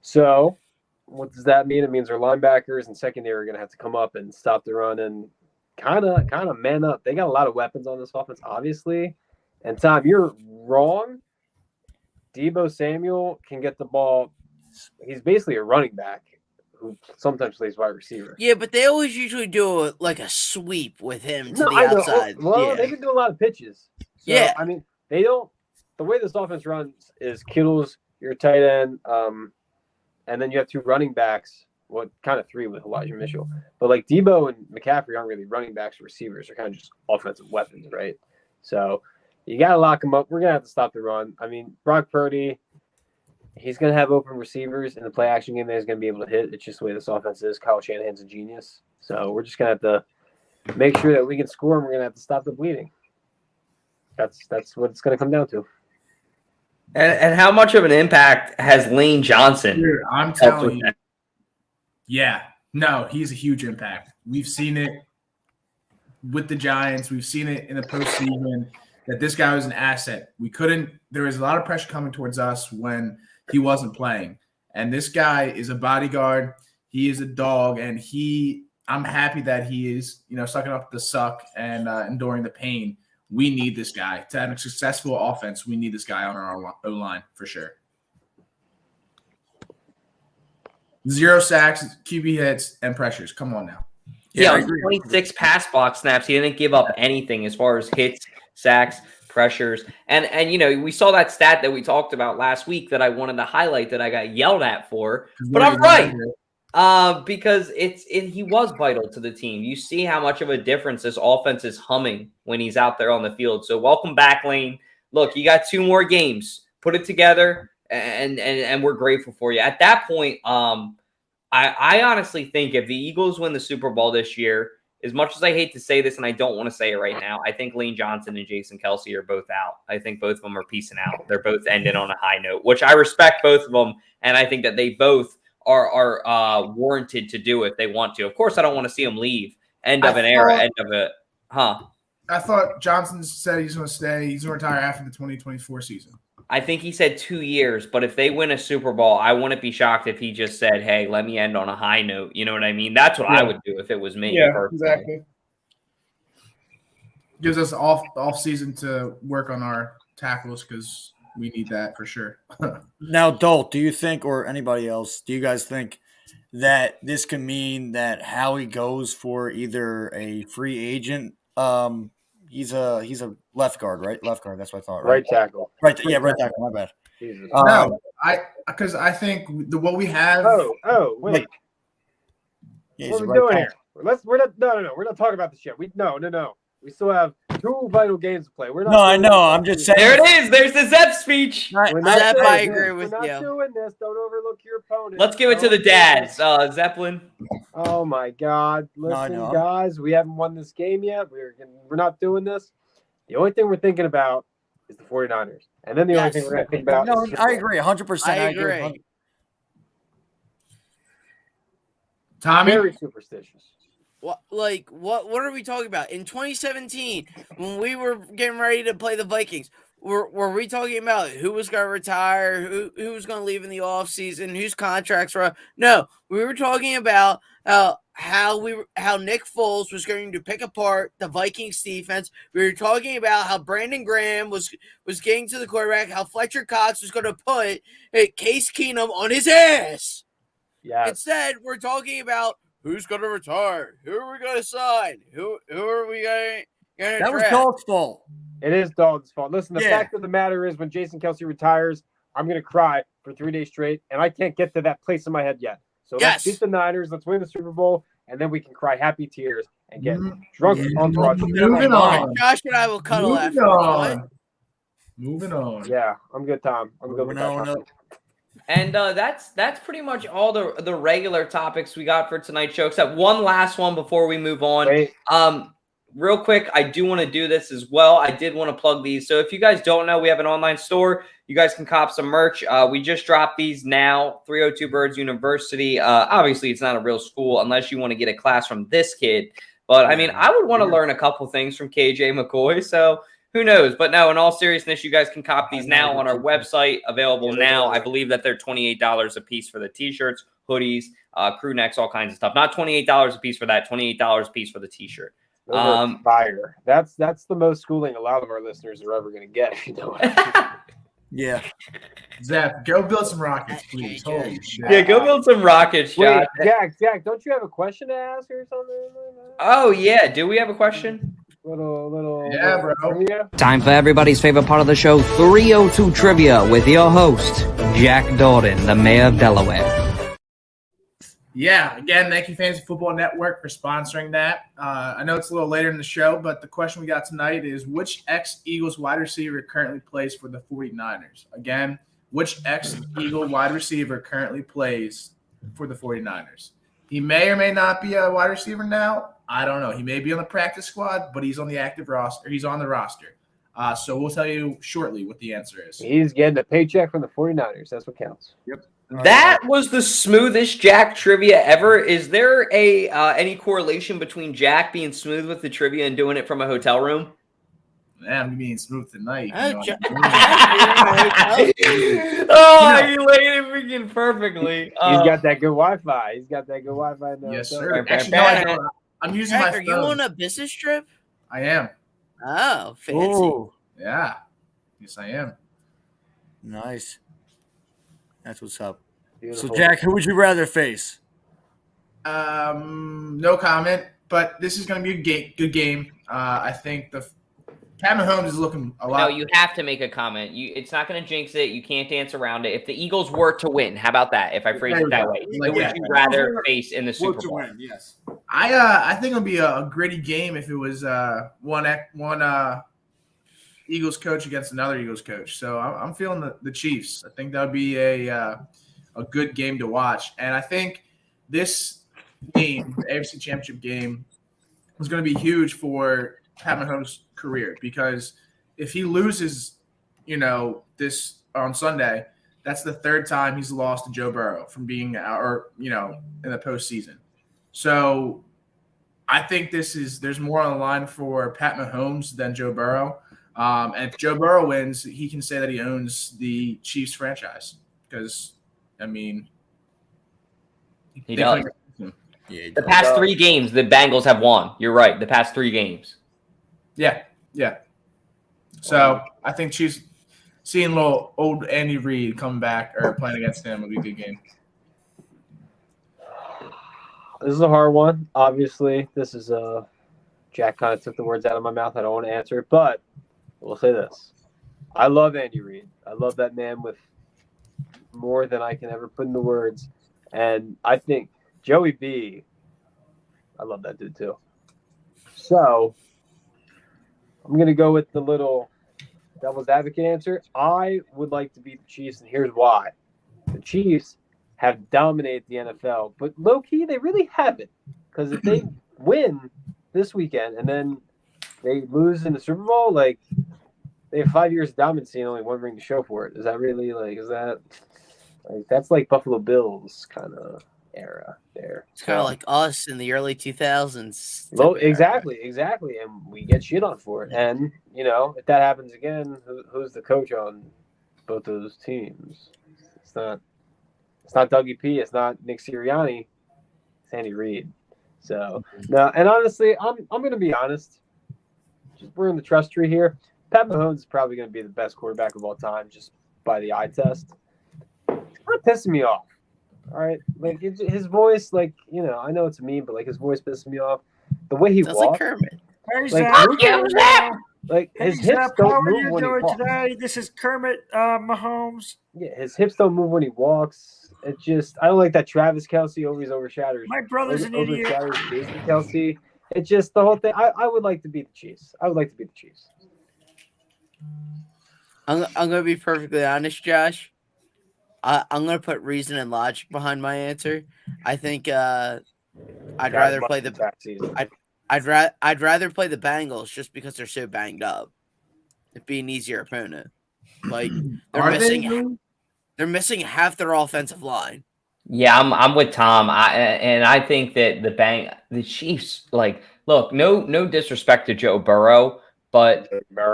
So what does that mean? It means their linebackers and secondary are going to have to come up and stop the run and kind of man up. They got a lot of weapons on this offense, obviously. And Tom, you're wrong. Deebo Samuel can get the ball. He's basically a running back who sometimes plays wide receiver. Yeah, but they always usually do a sweep with him to the I know. outside. Well, yeah. they can do a lot of pitches. So, Yeah. I mean, they don't. The way this offense runs is Kittle's your tight end, and then you have 2 running backs. Well, kind of 3 with Elijah Mitchell. But like Deebo and McCaffrey aren't really running backs or receivers. They're kind of just offensive weapons, right? So you got to lock them up. We're going to have to stop the run. I mean, Brock Purdy, he's going to have open receivers in the play action game that he's going to be able to hit. It's just the way this offense is. Kyle Shanahan's a genius. So we're just going to have to make sure that we can score, and we're going to have to stop the bleeding. That's what it's going to come down to. And how much of an impact has Lane Johnson? Dude, I'm telling you. Yeah. No, he's a huge impact. We've seen it with the Giants. We've seen it in the postseason that this guy was an asset. There was a lot of pressure coming towards us when he wasn't playing. And this guy is a bodyguard. He is a dog. And I'm happy that he is, sucking up the suck and enduring the pain. We need this guy. To have a successful offense, we need this guy on our O-line for sure. 0 sacks, QB hits, and pressures. Come on now. Yeah, 26 pass block snaps. He didn't give up anything as far as hits, sacks, pressures. And we saw that stat that we talked about last week that I wanted to highlight that I got yelled at for. But I'm right. Because he was vital to the team. You see how much of a difference this offense is humming when he's out there on the field. So welcome back, Lane. Look, you got 2 more games. Put it together, and we're grateful for you. At that point, I honestly think if the Eagles win the Super Bowl this year, as much as I hate to say this and I don't want to say it right now, I think Lane Johnson and Jason Kelce are both out. I think both of them are peacing out. They're both ended on a high note, which I respect both of them, and I think that they both are warranted to do if they want to. Of course, I don't want to see them leave. End of an era, end of it. I thought Johnson said he's going to stay. He's going to retire after the 2024 season. I think he said 2 years, but if they win a Super Bowl, I wouldn't be shocked if he just said, hey, let me end on a high note. You know what I mean? That's what I would do if it was me. Yeah, personally. exactly. Gives us off season to work on our tackles because we need that for sure. Now, Dolt, do you think, or anybody else, do you guys think that this can mean that Howie goes for either a free agent? He's a left guard, right? Left guard. That's what I thought. Right tackle. Right. Yeah, right tackle. My bad. No, because I think what we have. Oh, wait. Yeah, what are we doing here? We're not talking about the shit. No. We still have 2 vital games to play. We're not. No, I know. I'm just saying. There it is. There's the Zep speech. Zep, I agree with you. We're not doing this. Don't overlook your opponent. Let's give it to the dads. Zeppelin. Oh my God! Listen, guys, we haven't won this game yet. We're not doing this. The only thing we're thinking about is the 49ers, and then the only thing we're going to think about. No, is I agree, 100%. I agree. Tommy, very superstitious. What are we talking about? In 2017, when we were getting ready to play the Vikings, were we talking about who was going to retire, who was going to leave in the offseason, whose contracts were up? No, we were talking about how Nick Foles was going to pick apart the Vikings defense. We were talking about how Brandon Graham was getting to the quarterback, how Fletcher Cox was going to put Case Keenum on his ass. Yeah. Instead, we're talking about who's going to retire, who are we going to sign, who are we going to That was draft. Dog's fault. It is Dog's fault. Listen, the fact of the matter is when Jason Kelsey retires, I'm going to cry for 3 days straight, and I can't get to that place in my head yet. So let's beat the Niners, let's win the Super Bowl, and then we can cry happy tears and get drunk on Broad. Moving on. Josh and I will cuddle Moving after. on. Moving on. Yeah, I'm good, Tom. I'm good with that. And that's pretty much all the regular topics we got for tonight's show, except one last one before we move on. Wait. Real quick, I do want to do this as well. I did want to plug these. So if you guys don't know, we have an online store. You guys can cop some merch. We just dropped these now. 302 Birds University. Obviously, it's not a real school unless you want to get a class from this kid. But, I mean, I would want to learn a couple things from KJ McCoy. So who knows? But no, in all seriousness, you guys can cop these now on our website. Available now. I believe that they're $28 a piece for the T-shirts, hoodies, crew necks, all kinds of stuff. Not $28 a piece for that. $28 a piece for the T-shirt. Fire. That's the most schooling a lot of our listeners are ever going to get. You know. Yeah. Zach, go build some rockets, please. Holy shit. Yeah, go build some rockets, Josh. Wait, Jack, don't you have a question to ask or something? Oh yeah, do we have a question? Little. Yeah, bro. Trivia? Time for everybody's favorite part of the show, 302 Trivia, with your host, Jack Dalton, the mayor of Delaware. Yeah, again, thank you, Fantasy Football Network, for sponsoring that. I know it's a little later in the show, but the question we got tonight is which ex-Eagles wide receiver currently plays for the 49ers? Again, which ex-Eagle wide receiver currently plays for the 49ers? He may or may not be a wide receiver now. I don't know. He may be on the practice squad, but he's on the active roster. He's on the roster. So we'll tell you shortly what the answer is. He's getting a paycheck from the 49ers. That's what counts. Yep. That was the smoothest Jack trivia ever. Is there any correlation between Jack being smooth with the trivia and doing it from a hotel room? Man, I'm being smooth tonight. Oh, you laid it freaking perfectly. He's got that good Wi-Fi. Yes, sir. Actually, no, I'm using my phone. Are you on a business trip? I am. Oh, fancy. Ooh, Yeah. Yes, I am. nice. That's what's up. Beautiful. So, Jack, who would you rather face? No comment, but this is going to be a good game. I think the Pat Mahomes is looking a lot. No, you have to make a comment. It's not going to jinx it. You can't dance around it. If the Eagles were to win, how about that? If I phrase it that way, who would you rather face in the Super Bowl? Win, yes. I think it'll be a gritty game if it was one Eagles coach against another Eagles coach. So I'm feeling the Chiefs. I think that would be a good game to watch. And I think this game, the NFC Championship game, is going to be huge for Pat Mahomes' career, because if he loses, this on Sunday, that's the third time he's lost to Joe Burrow from being out, in the postseason. So I think there's more on the line for Pat Mahomes than Joe Burrow. And if Joe Burrow wins, he can say that he owns the Chiefs franchise because, he does. Yeah, The past 3 games, the Bengals have won. You're right. The past 3 games. Yeah. So I think Chiefs seeing little old Andy Reid come back or playing against him would be a good game. This is a hard one. Obviously, this is Jack kind of took the words out of my mouth. I don't want to answer it, but we'll say this. I love Andy Reid. I love that man with more than I can ever put into words. And I think Joey B, I love that dude too. So I'm going to go with the little devil's advocate answer. I would like to beat the Chiefs, and here's why. The Chiefs have dominated the NFL, but low-key, they really haven't. Because if they win this weekend and then they lose in the Super Bowl, they have 5 years of dominancy and only 1 ring to show for it. Is that really, that's like Buffalo Bills kind of era there. It's kind of like us in the early 2000s. Exactly. And we get shit on for it. And, if that happens again, who's the coach on both those teams? It's not Dougie P. It's not Nick Sirianni. It's Andy Reid. So, no, and honestly, I'm going to be honest. We're in the trust tree here. Pat Mahomes is probably going to be the best quarterback of all time just by the eye test. It's not pissing me off. All right, like his voice, like I know it's a meme, but like his voice pisses me off. The way he Sounds like walks, Kermit. Hey, like Zach. like Hey, his hips Zach, don't how are move you when he doing walks. today? This is Kermit Mahomes. Yeah, his hips don't move when he walks. It just I don't like that Travis Kelce always overshadows. My brother's an idiot. Overshadows Jason Kelce. It's just the whole thing. I would like to beat the Chiefs. I would like to beat the Chiefs. I'm gonna be perfectly honest, Josh. I'm gonna put reason and logic behind my answer. I think I'd rather play the I'd rather play the Bengals just because they're so banged up. It'd be an easier opponent. Like they're missing half their offensive line. Yeah, I'm with Tom. I think that the Chiefs, like, look, no disrespect to Joe Burrow, but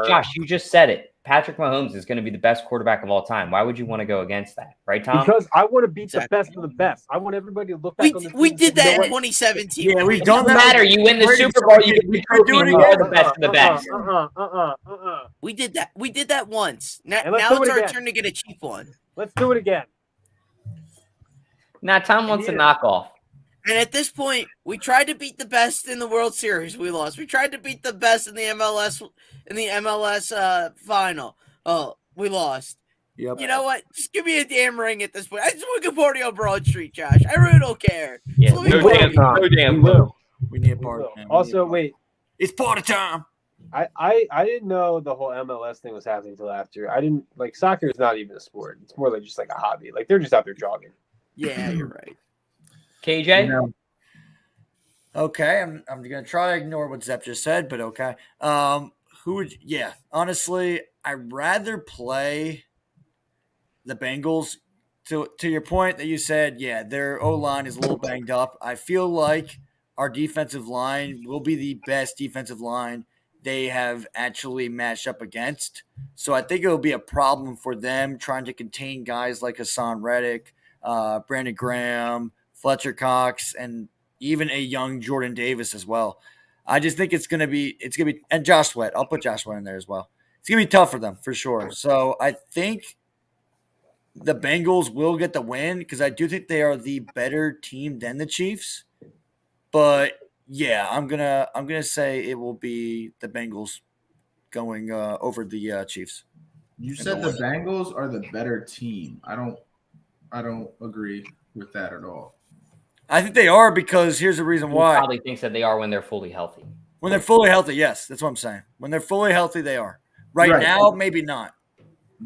Josh, you just said it. Patrick Mahomes is going to be the best quarterback of all time. Why would you want to go against that, right, Tom? Because I want to beat the best of the best. I want everybody to look back on the We did that in 2017. Yeah, we've It done doesn't that. matter. You win the Super Bowl, you get the trophy. You are the best of the best. We did that. We did that once. Now let's do it's it our again. turn to get a cheap one. Let's do it again. Now, Tom wants to knock off. And at this point, we tried to beat the best in the World Series. We lost. We tried to beat the best in the MLS final. Oh, we lost. Yep. You know what? Just give me a damn ring at this point. I just want to go party on Broad Street, Josh. I really don't care. Yeah, So let me no damn clue. We need a party. Man. Also, wait. It's party time. I didn't know the whole MLS thing was happening until after. I didn't like soccer is not even a sport. It's more like just like a hobby. Like they're just out there jogging. Yeah, you're right. KJ? Okay, I'm gonna try to ignore what Zep just said, but okay. Who would? Yeah, honestly, I'd rather play the Bengals. To your point that you said, yeah, their O-line is a little banged up. I feel like our defensive line will be the best defensive line they have actually matched up against. So I think it will be a problem for them trying to contain guys like Hassan Reddick, Brandon Graham, Fletcher Cox, and even a young Jordan Davis as well. I just think it's gonna be, and Josh Sweat. I'll put Josh Sweat in there as well. It's gonna be tough for them for sure. So I think the Bengals will get the win because I do think they are the better team than the Chiefs. But yeah, I'm gonna say it will be the Bengals going over the Chiefs. You said the Bengals are the better team. I don't agree with that at all. I think they are because here's the reason why. He probably thinks that they are when they're fully healthy. When they're fully healthy, yes, that's what I'm saying. When they're fully healthy, they are. Right now, maybe not.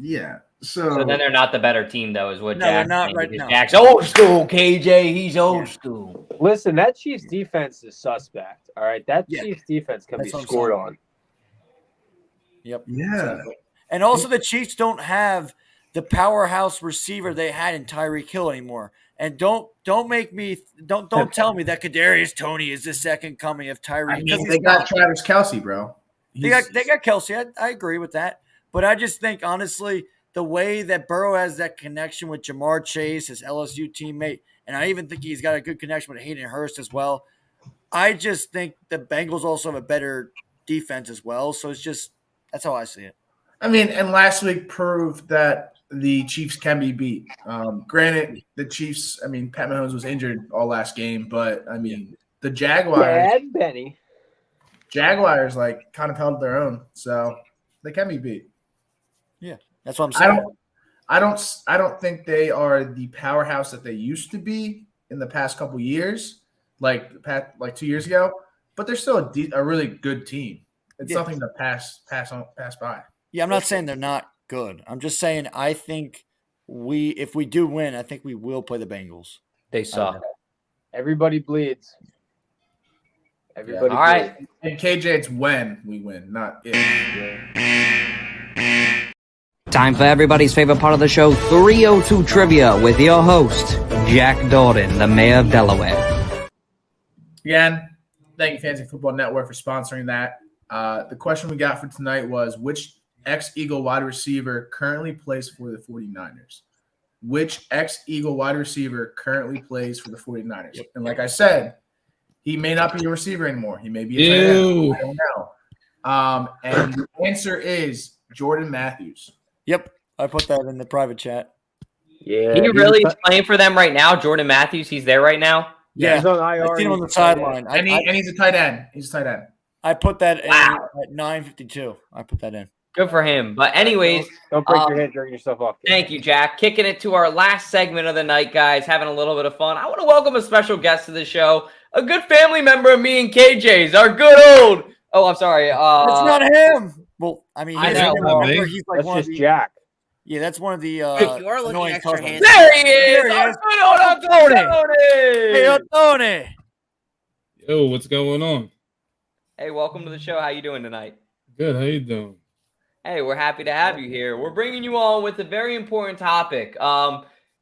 Yeah. So then they're not the better team, though, is what No, Jack's they're not saying, right because now. Jack's old school, KJ. He's old school. Listen, that Chiefs defense is suspect. All right, that Yeah. Chiefs defense can That's be what I'm scored saying. on. Yep. Yeah. Exactly. And also the Chiefs don't have the powerhouse receiver they had in Tyreek Hill anymore. And don't tell me that Kadarius Toney is the second coming of Tyreek. I mean, they got Travis Kelce, bro. They got Kelce. I agree with that. But I just think, honestly, the way that Burrow has that connection with Jamar Chase, his LSU teammate, and I even think he's got a good connection with Hayden Hurst as well. I just think the Bengals also have a better defense as well. So it's just that's how I see it. I mean, and last week proved that the Chiefs can be beat. Granted, the Chiefs, I mean, Pat Mahomes was injured all last game, but I mean, the Jaguars, Benny. like kind of held their own, so they can be beat. Yeah, that's what I'm saying. I don't think they are the powerhouse that they used to be in the past couple years, like 2 years ago. But they're still a really good team. It's something to pass by. Yeah, I'm not saying they're not good. I'm just saying I think if we do win, I think we will play the Bengals. They suck. Everybody bleeds. Everybody. All right. bleeds. And KJ, it's when we win, not if. Time for everybody's favorite part of the show, 302 Trivia, with your host, Jack Dalton, the mayor of Delaware. Again, thank you, Fantasy Football Network, for sponsoring that. The question we got for tonight was, which ex-Eagle wide receiver currently plays for the 49ers? Which ex-Eagle wide receiver currently plays for the 49ers? And like I said, he may not be a receiver anymore. He may be a tight end. I don't know. And the answer is Jordan Matthews. Yep, I put that in the private chat. Yeah, He really is playing for them right now. Jordan Matthews, he's there right now. Yeah, he's on IR. I seen him on the sideline. And he's a tight end. He's a tight end. I put that in Wow. at 9:52. I put that in. Good for him. But anyways, don't break your head during yourself off. Thank you, Jack. Kicking it to our last segment of the night, guys. Having a little bit of fun. I want to welcome a special guest to the show. A good family member of me and KJ's. Our good old. Oh, I'm sorry. That's not him. Well, I mean, I know. he's like That's one just of the. Jack. Yeah, that's one of the You are looking annoying extra customers. handsome. There he is. There he Our is. good old Uncle Tony. Hey, Tony. Yo, what's going on? Hey, welcome to the show. How you doing tonight? Good. How you doing? Hey, we're happy to have you here. We're bringing you on with a very important topic.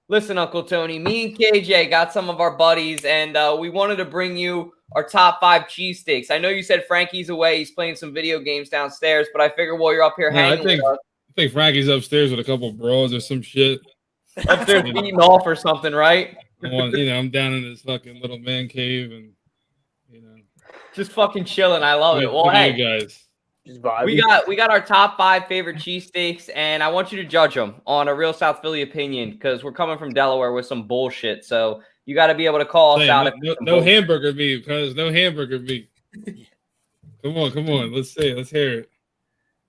Listen, Uncle Tony, me and KJ got some of our buddies, and we wanted to bring you our top 5 cheesesteaks. I know you said Frankie's away. He's playing some video games downstairs, but I figure while you're up here hanging with us. I think Frankie's upstairs with a couple of bras or some shit. Upstairs beating off or something, right? I'm down in this fucking little man cave and, Just fucking chilling. I love it. Well, look at hey, you guys. we got our top 5 favorite cheesesteaks, and I want you to judge them on a real South Philly opinion because we're coming from Delaware with some bullshit. So you got to be able to call us Hey, out. no hamburger meat, cuz no hamburger meat. Come on. Let's hear it.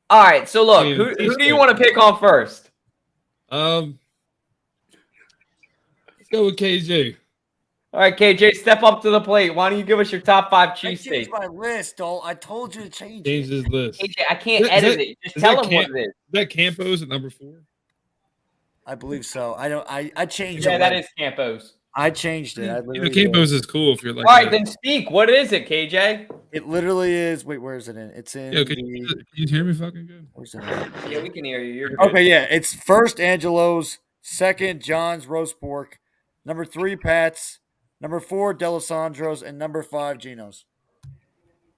All right. So look, who do you want to pick on first? Let's go with KJ. All right, KJ, step up to the plate. Why don't you give us your top 5 I cheesesteaks? changed my list, Dol. I told you to change Change it. his list. KJ, I can't Is edit that- it. Just is tell that him what Camp- it is. Is that Campos at number 4? I believe so. I changed Yeah, it. that is Campos. I changed it. I literally did. Campos is cool if you're like. All right, then speak. What is it, KJ? It literally is. Wait, where is it in? It's in. Yo, can you hear me fucking good? Where's it in? Yeah, we can hear you. You're good. Okay, yeah. It's first Angelo's, second John's roast pork, number 3 Pat's, number 4 Delisandro's, and number 5 Gino's.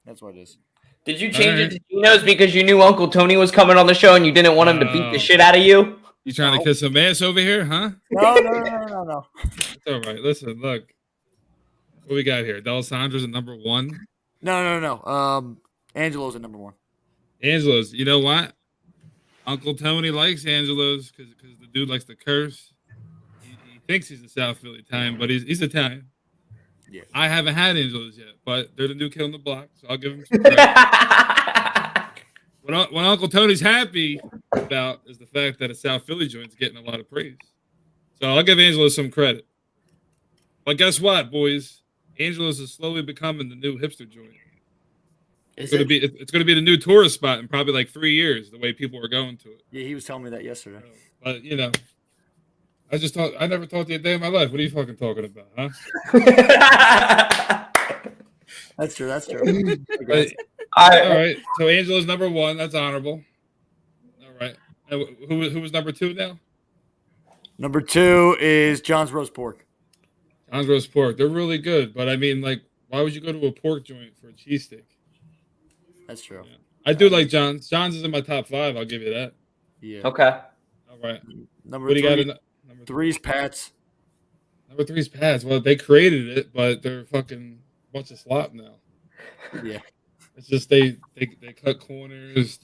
That's what it is. Did you change it to Gino's because you knew Uncle Tony was coming on the show and you didn't want him to beat the shit out of you? You trying to kiss some ass over here, huh? No. It's all right. Listen, look. What we got here? Delisandro's at number 1. No. Angelo's at number 1. Angelo's. You know what? Uncle Tony likes Angelo's because the dude likes to curse. He thinks he's a South Philly Italian, but he's Italian. Yeah. I haven't had Angelo's yet, but they're the new kid on the block, so I'll give him some credit. What Uncle Tony's happy about is the fact that a South Philly joint's getting a lot of praise. So I'll give Angelo's some credit. But guess what, boys? Angelo's is slowly becoming the new hipster joint. It's gonna be the new tourist spot in probably like 3 years, the way people are going to it. Yeah, he was telling me that yesterday. But I never talked to you a day in my life. What are you fucking talking about, huh? That's true. But, all right. So Angelo's number 1. That's honorable. All right. And who was number 2 now? Number 2 is John's roast pork. John's roast pork. They're really good, but I mean, like, why would you go to a pork joint for a cheesesteak? That's true. Yeah. I do like John's. John's is in my top 5. I'll give you that. Yeah. Okay. All right. Number What do you 3, got? Number 3's Pat's. Number 3's Pat's. Well, they created it, but they're fucking a bunch of slop now. Yeah. It's just they cut corners.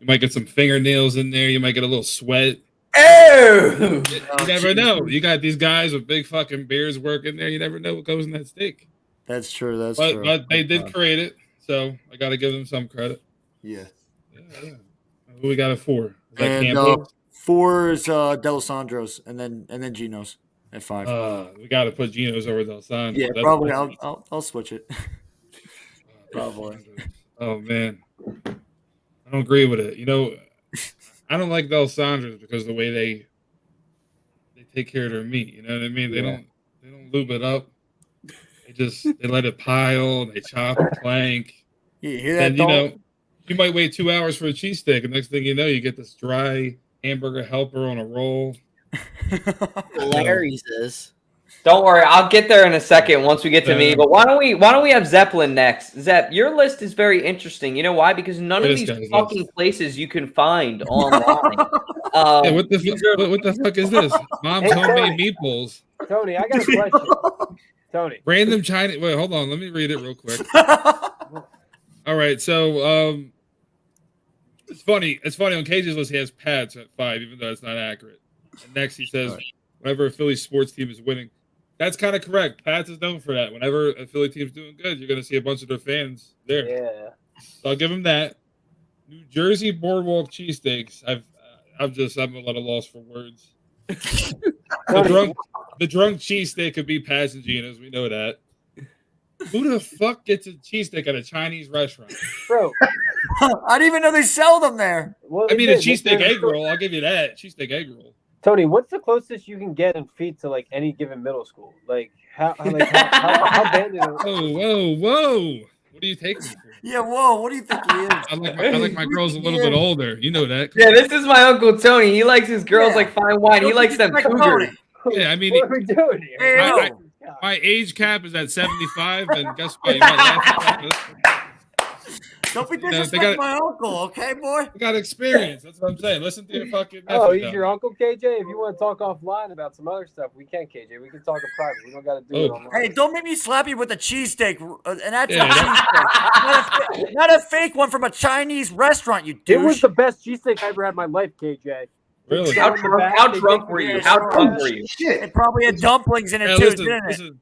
You might get some fingernails in there. You might get a little sweat. Oh! You never know. You got these guys with big fucking beards working there. You never know what goes in that steak. That's true. But they did create it, so I got to give them some credit. Yeah. Yeah. Who we got at 4? Is that And Campbell? 4 is Delisandro's, and then Gino's at 5. We got to put Gino's over Delisandro. Yeah, That's probably. I'll switch it. Probably. Oh man, I don't agree with it. I don't like Delisandro's because of the way they take care of their meat. You know what I mean? They don't lube it up. They let it pile. They chop and plank. You hear that? And you might wait 2 hours for a cheesesteak, and next thing you know, you get this dry hamburger helper on a roll. Larry's is. Don't worry, I'll get there in a second once we get to me. But why don't we have Zeppelin next? Zepp, your list is very interesting. You know why? Because none of these fucking places you can find online. Yeah, what the fuck is this? Mom's homemade meatballs. Tony, I got a question. Tony. Random Chinese. Wait, hold on. Let me read it real quick. All right, so it's funny. It's funny on KJ's list he has Pat's at 5, even though it's not accurate. And next he says whenever a Philly sports team is winning. That's kind of correct. Pats is known for that. Whenever a Philly team's doing good, you're going to see a bunch of their fans there. Yeah. So I'll give them that. New Jersey Boardwalk cheesesteaks. I'm at a loss for words. The drunk cheesesteak could be Passaginas. We know that. Who the fuck gets a cheesesteak at a Chinese restaurant? Bro. I didn't even know they sell them there. Well, I mean, a cheesesteak egg roll. I'll give you that. Cheesesteak egg roll. Tony, what's the closest you can get in feet to like any given middle school? Like how bad is it? Whoa! What are you taking me for? Yeah, whoa. What do you think he is? I like my girls a little bit older. You know that. Yeah, this is my Uncle Tony. He likes his girls like fine wine. He likes them cougars. Yeah, I mean, What are we doing here? my age cap is at 75, and guess what? You might laugh about this. Don't be disrespecting my uncle, okay, boy? You got experience. That's what I'm saying. Listen to your fucking. Oh, he's your uncle, KJ? If you want to talk offline about some other stuff, we can, KJ. We can talk in private. We don't got to do it online. Hey, don't make me slap you with a cheesesteak, an actual cheesesteak. Not a fake one from a Chinese restaurant, you douche. It was the best cheesesteak I ever had in my life, KJ. Really? How drunk were you? How drunk were you? It probably had dumplings in it, Hey, too, listen, didn't it?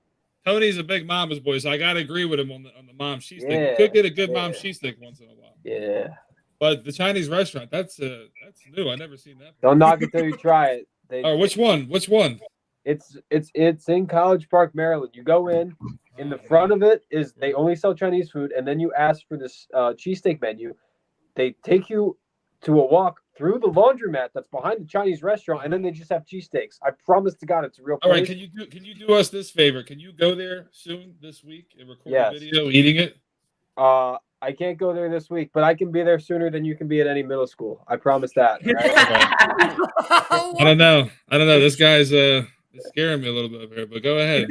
Tony's a big mama's boy, so I gotta agree with him on the mom cheesesteak. Yeah, You could get a good mom cheesesteak once in a while. Yeah. But the Chinese restaurant, that's new. I never seen that. Don't knock it till you try it. All right, which one? Which one? It's in College Park, Maryland. You go in the front of it is they only sell Chinese food, and then you ask for this cheesesteak menu. They take you to a walk through the laundromat that's behind the Chinese restaurant, and then they just have cheesesteaks. I promise to God, it's a real place. All right, can you do us this favor? Can you go there soon this week and record a video eating it? I can't go there this week, but I can be there sooner than you can be at any middle school. I promise that. Right? I don't know. This guy's scaring me a little bit here, but go ahead.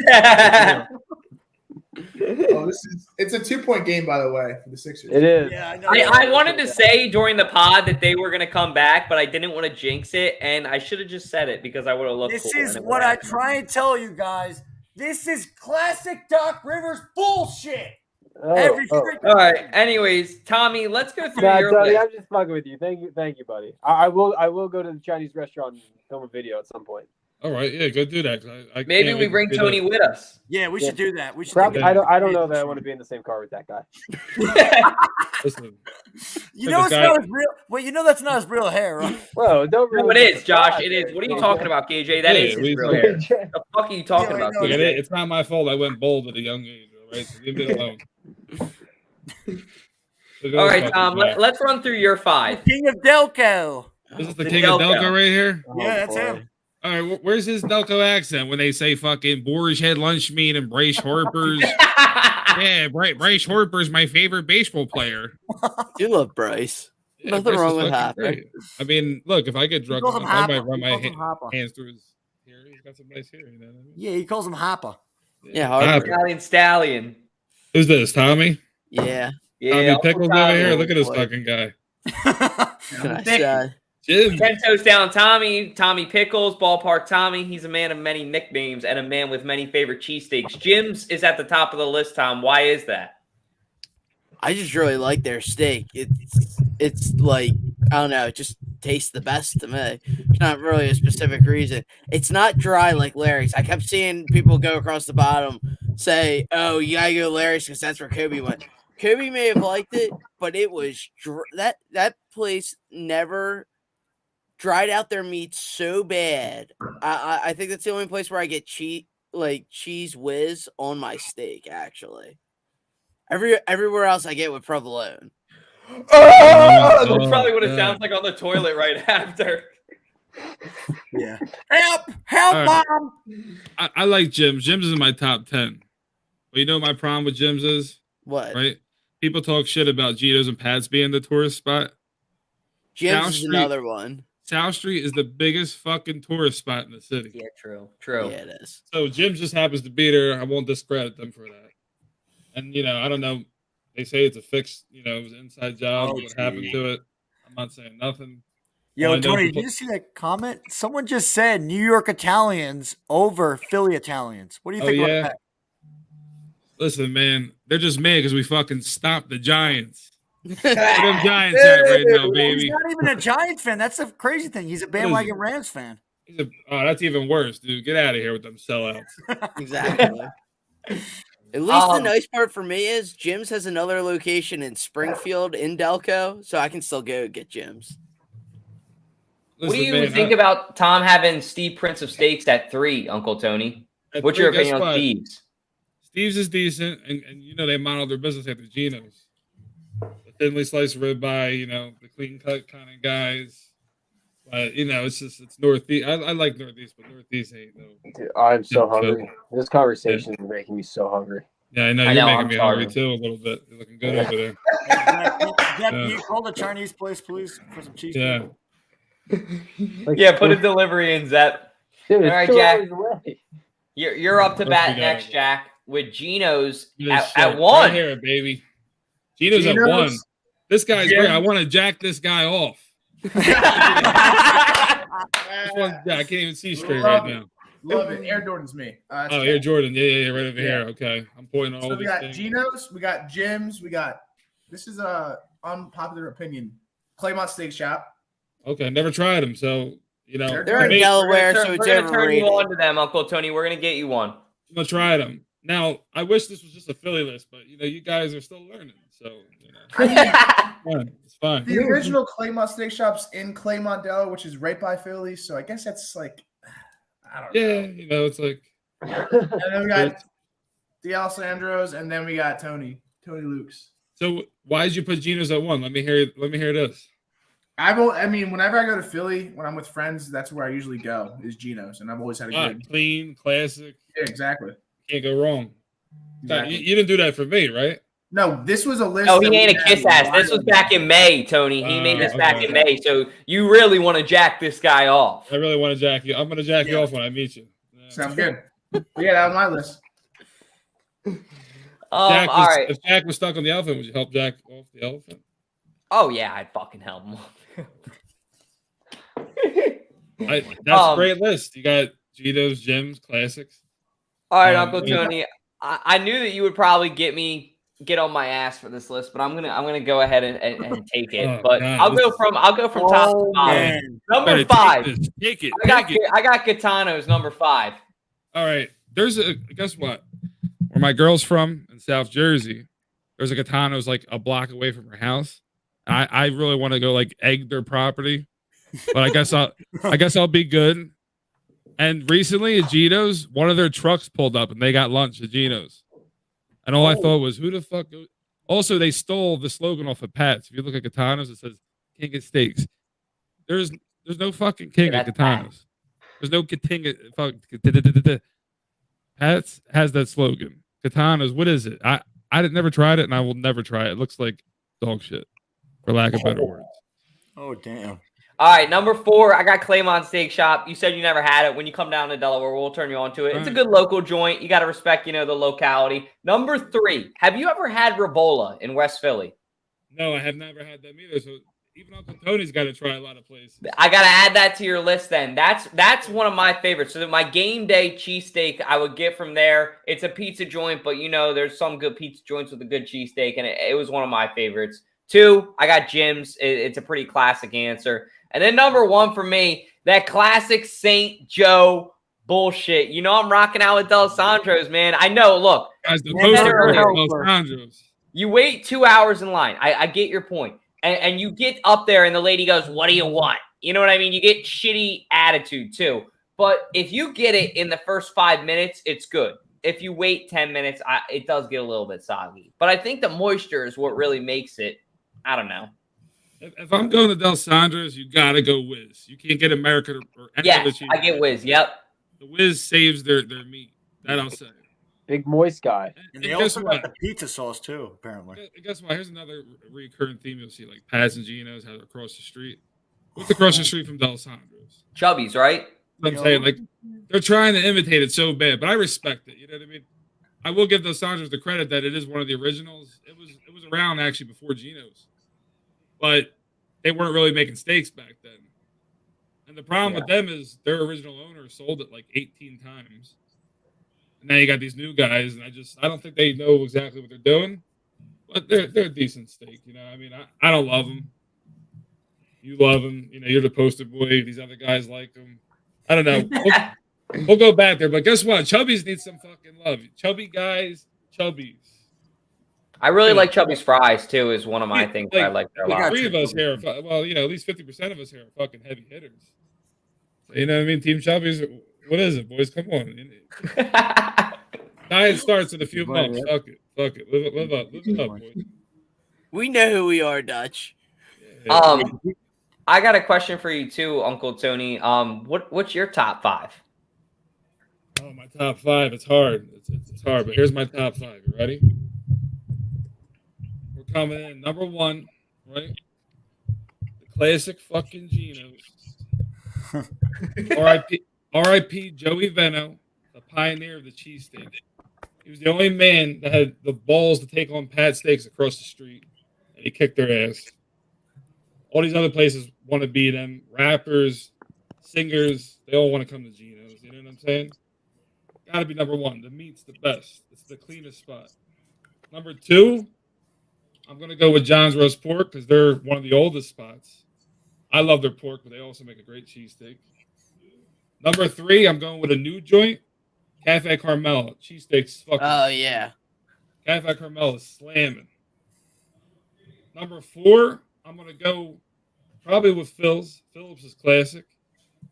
It's a 2-point game, by the way, for the Sixers. It is. Yeah, I wanted to say during the pod that they were going to come back, but I didn't want to jinx it, and I should have just said it because I would have looked This cool. is what I try and tell you guys. This is classic Doc Rivers bullshit. All right. Anyways, Tommy, let's go through your Tony, list. I'm just fucking with you. Thank you, buddy. I will go to the Chinese restaurant and film a video at some point. All right, yeah, go do that. Maybe we bring Tony with us. Yeah, we should do that. We should. Probably, I don't know that I want to be in the same car with that guy. Listen, you know, it's not his real. Well, you know that's not his real hair, right? Well, don't really. No, it is, Josh. It is. What are you talking about, KJ? That is his real hair. The fuck are you talking about? Look, it's not my fault. I went bold at a young age. All right, so leave me alone. All right, Tom. Let's run through your 5. King of Delco. This is the King of Delco right here. Yeah, that's him. All right, where's his Delco accent when they say fucking Boar's Head lunch meat and Brace Harper's? Yeah, Brace Harper's my favorite baseball player. You love Bryce. Yeah, Nothing Bryce wrong is with fucking Hopper. great. I mean, look, if I get drunk, calls him I might Hopper. run He my calls him Hopper. hands through his hair. He's got some nice hair. You know what I mean? Yeah, he calls him Hopper. Yeah, Harper. Italian Stallion. Who's this, Tommy? Yeah. Tommy Pickles over here. Look at this fucking guy. Jim. 10 toes down, Tommy. Tommy Pickles, Ballpark Tommy. He's a man of many nicknames and a man with many favorite cheesesteaks. Jim's is at the top of the list, Tom. Why is that? I just really like their steak. It's like, I don't know, it just tastes the best to me. It's not really a specific reason. It's not dry like Larry's. I kept seeing people go across the bottom say, oh, you gotta go Larry's because that's where Kobe went. Kobe may have liked it, but it was that place never dried out their meat so bad. I think that's the only place where I get cheese whiz on my steak, actually. Everywhere else I get with provolone. Oh, that's probably what it sounds like on the toilet right after. Yeah. Help, right. Mom. I like Jim's. Jim's is in my top 10. But you know what my problem with Jim's is? What? Right? People talk shit about Gito's and Pat's being the tourist spot. Jim's is another one. South Street is the biggest fucking tourist spot in the city. Yeah, true. Yeah, it is. So Jim's just happens to be there. I won't discredit them for that. And, I don't know. They say it's a fixed, it was an inside job. What happened to it? I'm not saying nothing. Yo, Tony, did you see that comment? Someone just said New York Italians over Philly Italians. What do you think about that? Listen, man, they're just mad because we fucking stopped the Giants. Where them Giants at right now, baby? He's not even a Giants fan. That's the crazy thing. He's a bandwagon Rams fan. That's even worse, dude. Get out of here with them sellouts. Exactly. At least the nice part for me is Jim's has another location in Springfield in Delco, so I can still go get Jim's. What do you think about Tom having Steve Prince of Steaks at 3, Uncle Tony? What's your opinion on Steve's? Steve's is decent, and they modeled their business after Geno's. The thinly sliced ribeye, the clean cut kind of guys. But it's Northeast. I like Northeast, but Northeast ain't though. Dude, I'm so hungry. This conversation is making me so hungry. Yeah, I know you're making me hungry too a little bit. You're looking good over there. Can you call the Chinese place, please, for some cheese? Yeah. Yeah, put a delivery in, Zep. Dude, all right, Jack. You're up to bat next, Jack, with Geno's at 1. Right here, baby. Geno's at 1. This guy's great. I want to jack this guy off. I can't even see straight right now. Love it. Air Jordan's me. Air Jordan. Yeah, right over here. Okay. I'm pointing on all we these got things. Geno's, we got Jim's, this is a unpopular opinion, Claymont Steak Shop. Okay, never tried them, so they're in Delaware, so it's we're gonna turn you overrated. on to them, Uncle Tony. We're gonna get you one. I'm gonna try them. Now, I wish this was just a Philly list, but you guys are still learning, so it's fine. The original Claymont Steak Shop's in Claymont, Delaware, which is right by Philly. So I guess that's like, I don't know. It's like. And then we got the Alessandros, and then we got Tony Luke's. So why did you put Geno's at 1? Let me hear this. Whenever I go to Philly, when I'm with friends, that's where I usually go, is Geno's, and I've always had a good clean, classic. Yeah, exactly. Can't go wrong. Exactly. You didn't do that for me, right? No, this was a list. No, he ain't a kiss ass. This was back in May, Tony. He made this back in May. So you really want to jack this guy off. I really want to jack you. I'm going to jack you off when I meet you. Sounds good. Yeah, that was my list. All right. If Jack was stuck on the elephant, would you help Jack off the elephant? Oh, yeah, I'd fucking help him. That's a great list. You got Geno's, Jim's, classics. All right, Uncle Tony. I knew that you would probably get on my ass for this list, but I'm gonna go ahead and take it. I'll go from top to bottom. Number 5. Take it. I got Gitano's number 5. All right. Guess what? Where my girl's from in South Jersey, there's a Gitano's like a block away from her house. I really want to go like egg their property, but I guess I'll be good. And recently at Geno's, one of their trucks pulled up and they got lunch at Geno's. And all I thought was, who the fuck? Also, they stole the slogan off of Pat's. If you look at Gitano's, it says King of Steaks. There's no fucking King at Gitano's. There's no King at Pat's has that slogan. Gitano's, what is it? I never tried it and I will never try it. It looks like dog shit, for lack of better words. Oh, damn. All right, number 4, I got Claymont Steak Shop. You said you never had it. When you come down to Delaware, we'll turn you on to it. It's a good local joint. You got to respect, the locality. Number 3, have you ever had Ribola in West Philly? No, I have never had them either. So even Uncle Tony's got to try a lot of places. I got to add that to your list then. That's one of my favorites. So my game day cheesesteak I would get from there. It's a pizza joint, but there's some good pizza joints with a good cheesesteak, and it was one of my favorites. 2, I got Jim's. It's a pretty classic answer. And then number 1 for me, that classic St. Joe bullshit. I'm rocking out with D'Alessandro's, man. I know, look. Guys, the D'Alessandro's. You wait 2 hours in line. I get your point. And you get up there and the lady goes, what do you want? You know what I mean? You get shitty attitude too. But if you get it in the first 5 minutes, it's good. If you wait 10 minutes, it does get a little bit soggy. But I think the moisture is what really makes it, I don't know. If I'm going to D'Alessandro's, you got to go Whiz. You can't get American or any other cheese. I get Whiz. Yep. The Whiz saves their meat. That I'll say. Big moist guy. And they also got the pizza sauce too, apparently. Guess what? Here's another recurring theme you'll see, like Pat's and Geno's have across the street. What's across the street from D'Alessandro's? Chubby's, right? I'm saying, like, they're trying to imitate it so bad, but I respect it. You know what I mean? I will give D'Alessandro's the credit that it is one of the originals. It was around actually before Geno's. But they weren't really making steaks back then. And the problem with them is their original owner sold it like 18 times. And now you got these new guys, and I don't think they know exactly what they're doing. But they're a decent steak, I mean, I don't love them. You love them. You're the poster boy. These other guys like them. I don't know. We'll go back there. But guess what? Chubbies need some fucking love. Chubby guys, Chubbies. I really like Chubby's fries too. Is one of my things I like there a lot. Three of us here, well, at least 50% of us here are fucking heavy hitters. So, you know what I mean? Team Chubbies. What is it, boys? Come on. Diet starts in a few months. Fuck it. Live it up, boys. We know who we are, Dutch. I got a question for you too, Uncle Tony. What's your top 5? Oh, my top 5. It's hard. It's hard, but here's my top 5. You ready? We're coming in number 1, right? The classic fucking Geno's. R.I.P. Joey Veno, the pioneer of the cheesesteak. He was the only man that had the balls to take on Pat Steaks across the street, and he kicked their ass. All these other places want to be them. Rappers, singers, they all want to come to Geno's. You know what I'm saying? Got to be number 1. The meat's the best. It's the cleanest spot. Number 2, I'm going to go with John's Roast Pork because they're one of the oldest spots. I love their pork, but they also make a great cheesesteak. Number 3, I'm going with a new joint, Cafe Carmel. Cheesesteaks fucking. Oh, yeah. Cafe Carmel is slamming. Number 4, I'm going to go probably with Phil's. Phillips is classic.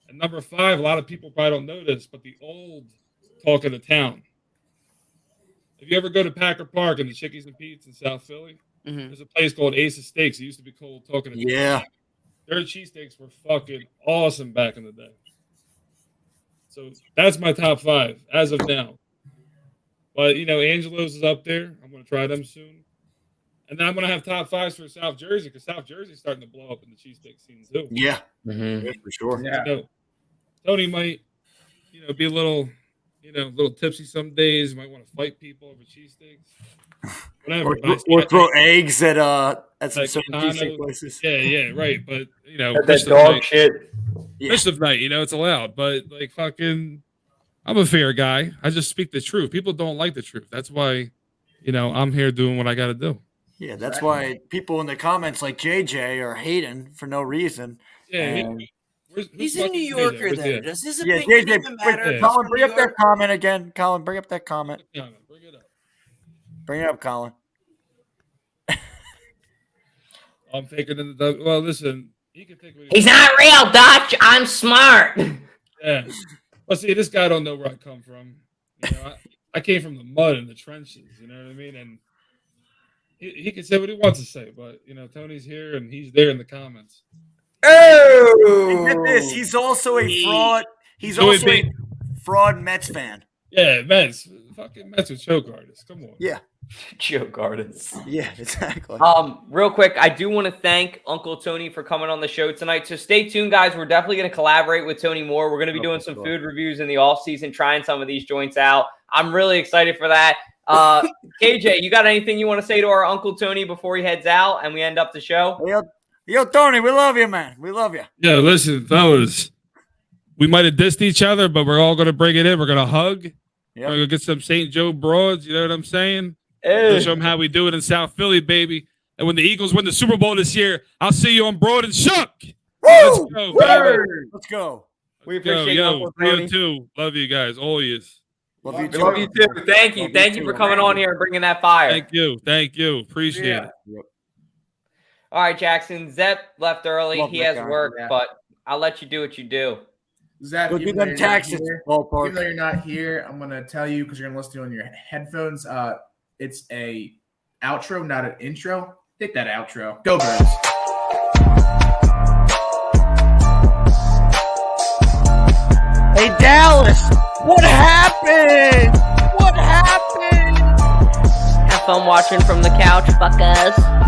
And number 5, a lot of people probably don't know this, but the old talk of the town. If you ever go to Packer Park and the Chickies and Pete's in South Philly, there's a place called Ace of Steaks. It used to be called Talk of the Town. Yeah. Their cheesesteaks were fucking awesome back in the day. So that's my top 5 as of now. But, Angelo's is up there. I'm going to try them soon. And then I'm going to have top 5s for South Jersey because South Jersey's starting to blow up in the cheesesteak scene too. Yeah. Yeah, for sure. Yeah. Tony might, be a little tipsy some days. Might want to fight people over cheesesteaks. Whatever. Or throw eggs at some like certain cheesesteak places. Yeah, right. But, that dog shit. Fish of night, it's allowed. But, I'm a fair guy. I just speak the truth. People don't like the truth. That's why, I'm here doing what I got to do. Yeah, that's why people in the comments like JJ are hating for no reason. Yeah, he's a New Yorker, though. Does his opinion even matter? Colin, bring up that comment again. Colin, bring up that comment. Bring it up. Bring it up, Colin. I'm taking in the. Well, listen, he can take. He's not real, Dutch. I'm smart. Yeah. Well, see, this guy don't know where I come from. I came from the mud and the trenches. You know what I mean? And he can say what he wants to say, but Tony's here and he's there in the comments. Oh, get this. He's also a fraud. He's also a fraud Mets fan. Yeah, Mets. Fucking Mets with choke artists. Come on. Yeah. Joke artists. Yeah, exactly. Real quick, I do want to thank Uncle Tony for coming on the show tonight. So stay tuned, guys. We're definitely going to collaborate with Tony more. We're going to be doing some food reviews in the off season, trying some of these joints out. I'm really excited for that. KJ, you got anything you want to say to our Uncle Tony before he heads out and we end up the show? Yo, Tony, we love you, man. We love you. Yeah, listen, fellas. We might have dissed each other, but we're all going to bring it in. We're going to hug. Yep. We're going to get some St. Joe broads. You know what I'm saying? We'll show them how we do it in South Philly, baby. And when the Eagles win the Super Bowl this year, I'll see you on Broad and Shuck. Woo! Let's go. We appreciate you, Uncle Tony. Too. Love you guys. All yous. Love you too. Love you too. Thank you. Thank you for coming on here and bringing that fire. Thank you. Appreciate it. Yep. All right, Jackson. Zepp left early. Love he that has guy. work, Yeah. but I'll let you do what you do. Zach, Go do them taxes, ballpark. Even though you're not here, I'm going to tell you because you're going to listen to it on your headphones. It's a outro, not an intro. Hit that outro. Go, Birds. Hey, Dallas, what happened? What happened? Have fun watching from the couch, fuckers.